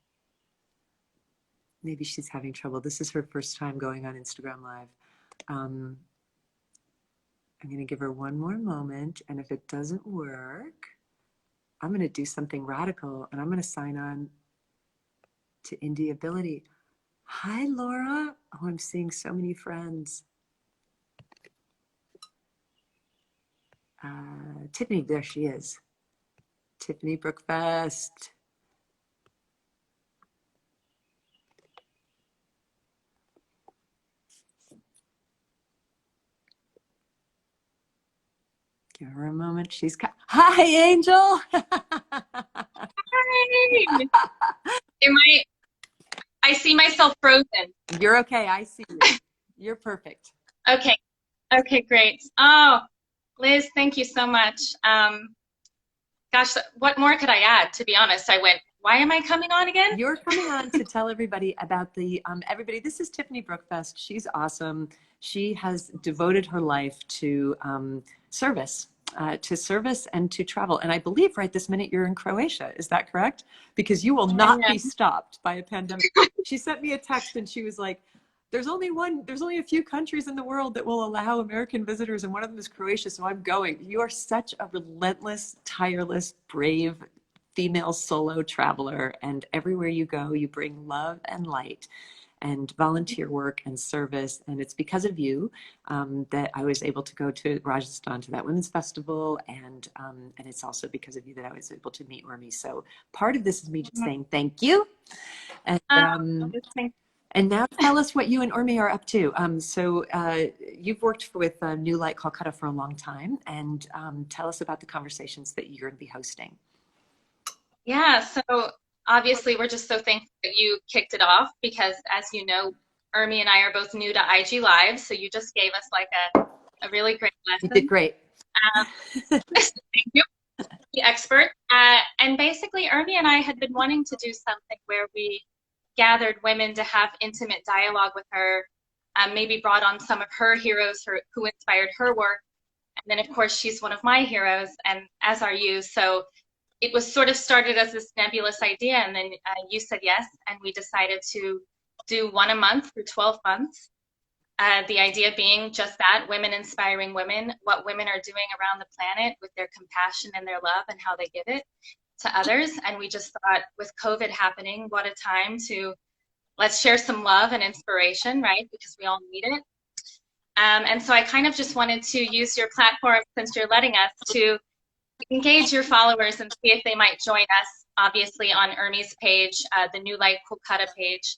Maybe she's having trouble. This is her first time going on Instagram Live. I'm going to give her one more moment. And if it doesn't work, I'm going to do something radical and I'm going to sign on to India Ability. Hi, Laura. Oh, I'm seeing so many friends. Tiffany, there she is. Tiffany Brookfest. Give her a moment. She's hi, Angel. Hi. I see myself frozen. You're okay. I see you. You're perfect. Okay. Okay, great. Oh, Liz, thank you so much. Gosh, what more could I add? To be honest, I went, why am I coming on again? You're coming on to tell everybody about the, everybody, this is Tiffany Brookfest. She's awesome. She has devoted her life to service and to travel. And I believe right this minute you're in Croatia. Is that correct? Because you will not be stopped by a pandemic. She sent me a text and she was like, there's only a few countries in the world that will allow American visitors, and one of them is Croatia, so I'm going. You are such a relentless, tireless, brave female solo traveler, and everywhere you go, you bring love and light and volunteer work and service. And it's because of you that I was able to go to Rajasthan to that women's festival, and it's also because of you that I was able to meet Ormy. So part of this is me just saying thank you. And now tell us what you and Ormy are up to. So you've worked with New Light Calcutta for a long time, and tell us about the conversations that you're going to be hosting. Yeah, so obviously we're just so thankful that you kicked it off because, as you know, Ormy and I are both new to IG Live, so you just gave us like a really great lesson. You did great. Thank you. The expert. And basically, Ormy and I had been wanting to do something where we gathered women to have intimate dialogue with her, maybe brought on some of her heroes who inspired her work. And then, of course, she's one of my heroes, and as are you. So it was sort of started as this nebulous idea, and then you said yes, and we decided to do one a month for 12 months. The idea being just that, women inspiring women, what women are doing around the planet with their compassion and their love and how they give it to others. And we just thought, with COVID happening, what a time to let's share some love and inspiration, right? Because we all need it. And so I kind of just wanted to use your platform, since you're letting us, to engage your followers and see if they might join us, obviously on Ormy's page, the New Light Calcutta page,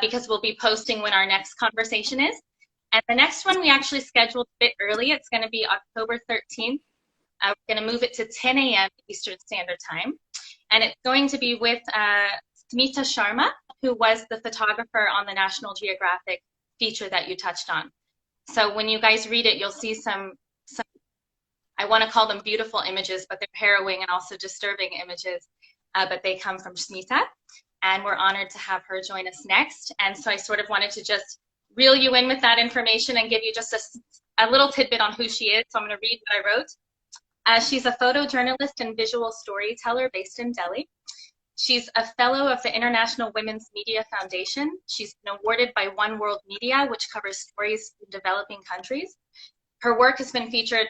because we'll be posting when our next conversation is. And the next one we actually scheduled a bit early. It's going to be October 13th. We're going to move it to 10 a.m. Eastern Standard Time. And it's going to be with Smita Sharma, who was the photographer on the National Geographic feature that you touched on. So when you guys read it, you'll see some I want to call them beautiful images, but they're harrowing and also disturbing images, but they come from Smita. And we're honored to have her join us next. And so I sort of wanted to just reel you in with that information and give you just a little tidbit on who she is. So I'm going to read what I wrote. She's a photojournalist and visual storyteller based in Delhi. She's a fellow of the International Women's Media Foundation. She's been awarded by One World Media, which covers stories in developing countries. Her work has been featured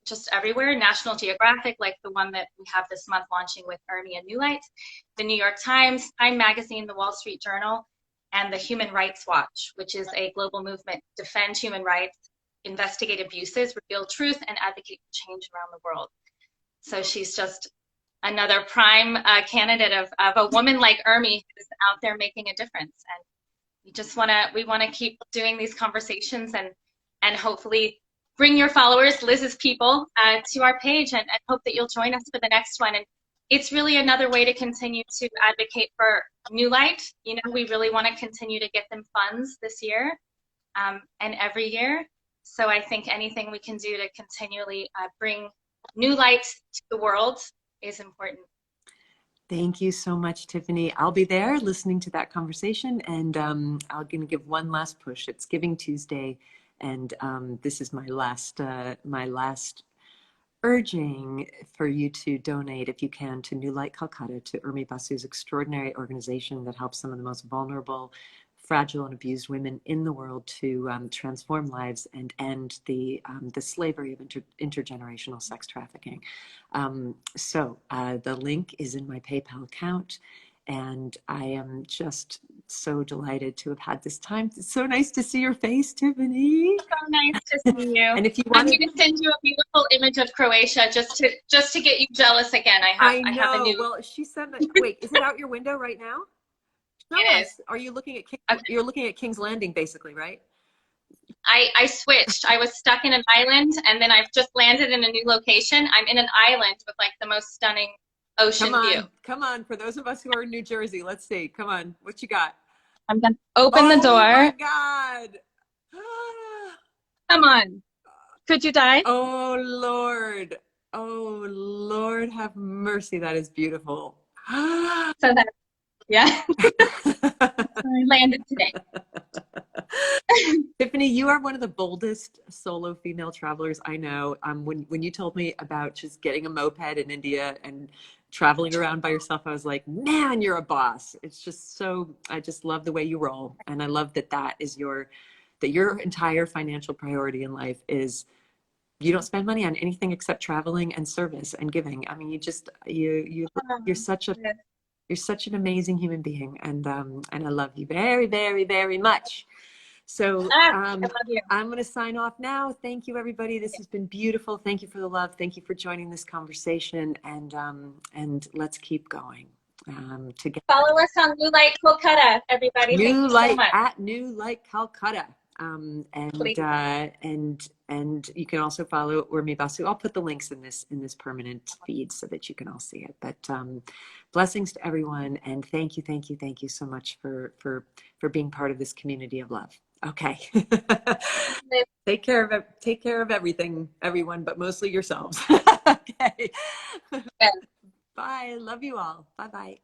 just everywhere, National Geographic, like the one that we have this month launching with Ormy and New Light, the New York Times, Time Magazine, the Wall Street Journal, and the Human Rights Watch, which is a global movement to defend human rights, investigate abuses, reveal truth, and advocate for change around the world. So she's just another prime candidate of a woman like Ormy who's out there making a difference. And we want to keep doing these conversations and hopefully bring your followers, Liz's people, to our page and hope that you'll join us for the next one. And it's really another way to continue to advocate for New Light. You know, we really want to continue to get them funds this year and every year. So I think anything we can do to continually bring New Light to the world is important. Thank you so much, Tiffany. I'll be there listening to that conversation, and I'm going to give one last push. It's Giving Tuesday. And this is my last urging for you to donate, if you can, to New Light Calcutta, to Ormy Basu's extraordinary organization that helps some of the most vulnerable, fragile, and abused women in the world to transform lives and end the slavery of intergenerational sex trafficking. So the link is in my PayPal account. And I am just so delighted to have had this time. It's so nice to see your face, Tiffany. So nice to see you. And if you I'm want going to send you a beautiful image of Croatia just to get you jealous again. I have a new. Well, she sent that. Wait, is it out your window right now? No, it is. Are you looking at you're looking at King's Landing, basically, right? I switched. I was stuck in an island, and then I've just landed in a new location. I'm in an island with like the most stunning ocean view. Come on. For those of us who are in New Jersey, let's see. Come on. What you got? I'm going to open the door. Oh, my God. Come on. Could you die? Oh, Lord. Oh, Lord, have mercy. That is beautiful. So that, yeah. I landed today. Tiffany, you are one of the boldest solo female travelers I know. When you told me about just getting a moped in India and traveling around by yourself, I was like, man, you're a boss. It's just so, I just love the way you roll. And I love that is your entire financial priority in life is you don't spend money on anything except traveling and service and giving. I mean, you're such an amazing human being. And I love you very, very, very much. So I'm going to sign off now. Thank you, everybody. This has been beautiful. Thank you for the love. Thank you for joining this conversation. And let's keep going together. Follow us on New Light Calcutta, everybody. Thank you so much. At New Light Calcutta. And you can also follow Ormy Basu. I'll put the links in this permanent feed so that you can all see it. But blessings to everyone, and thank you so much for being part of this community of love. Okay. Take care of everything, everyone, but mostly yourselves. Okay. Yeah. Bye. Love you all. Bye-bye.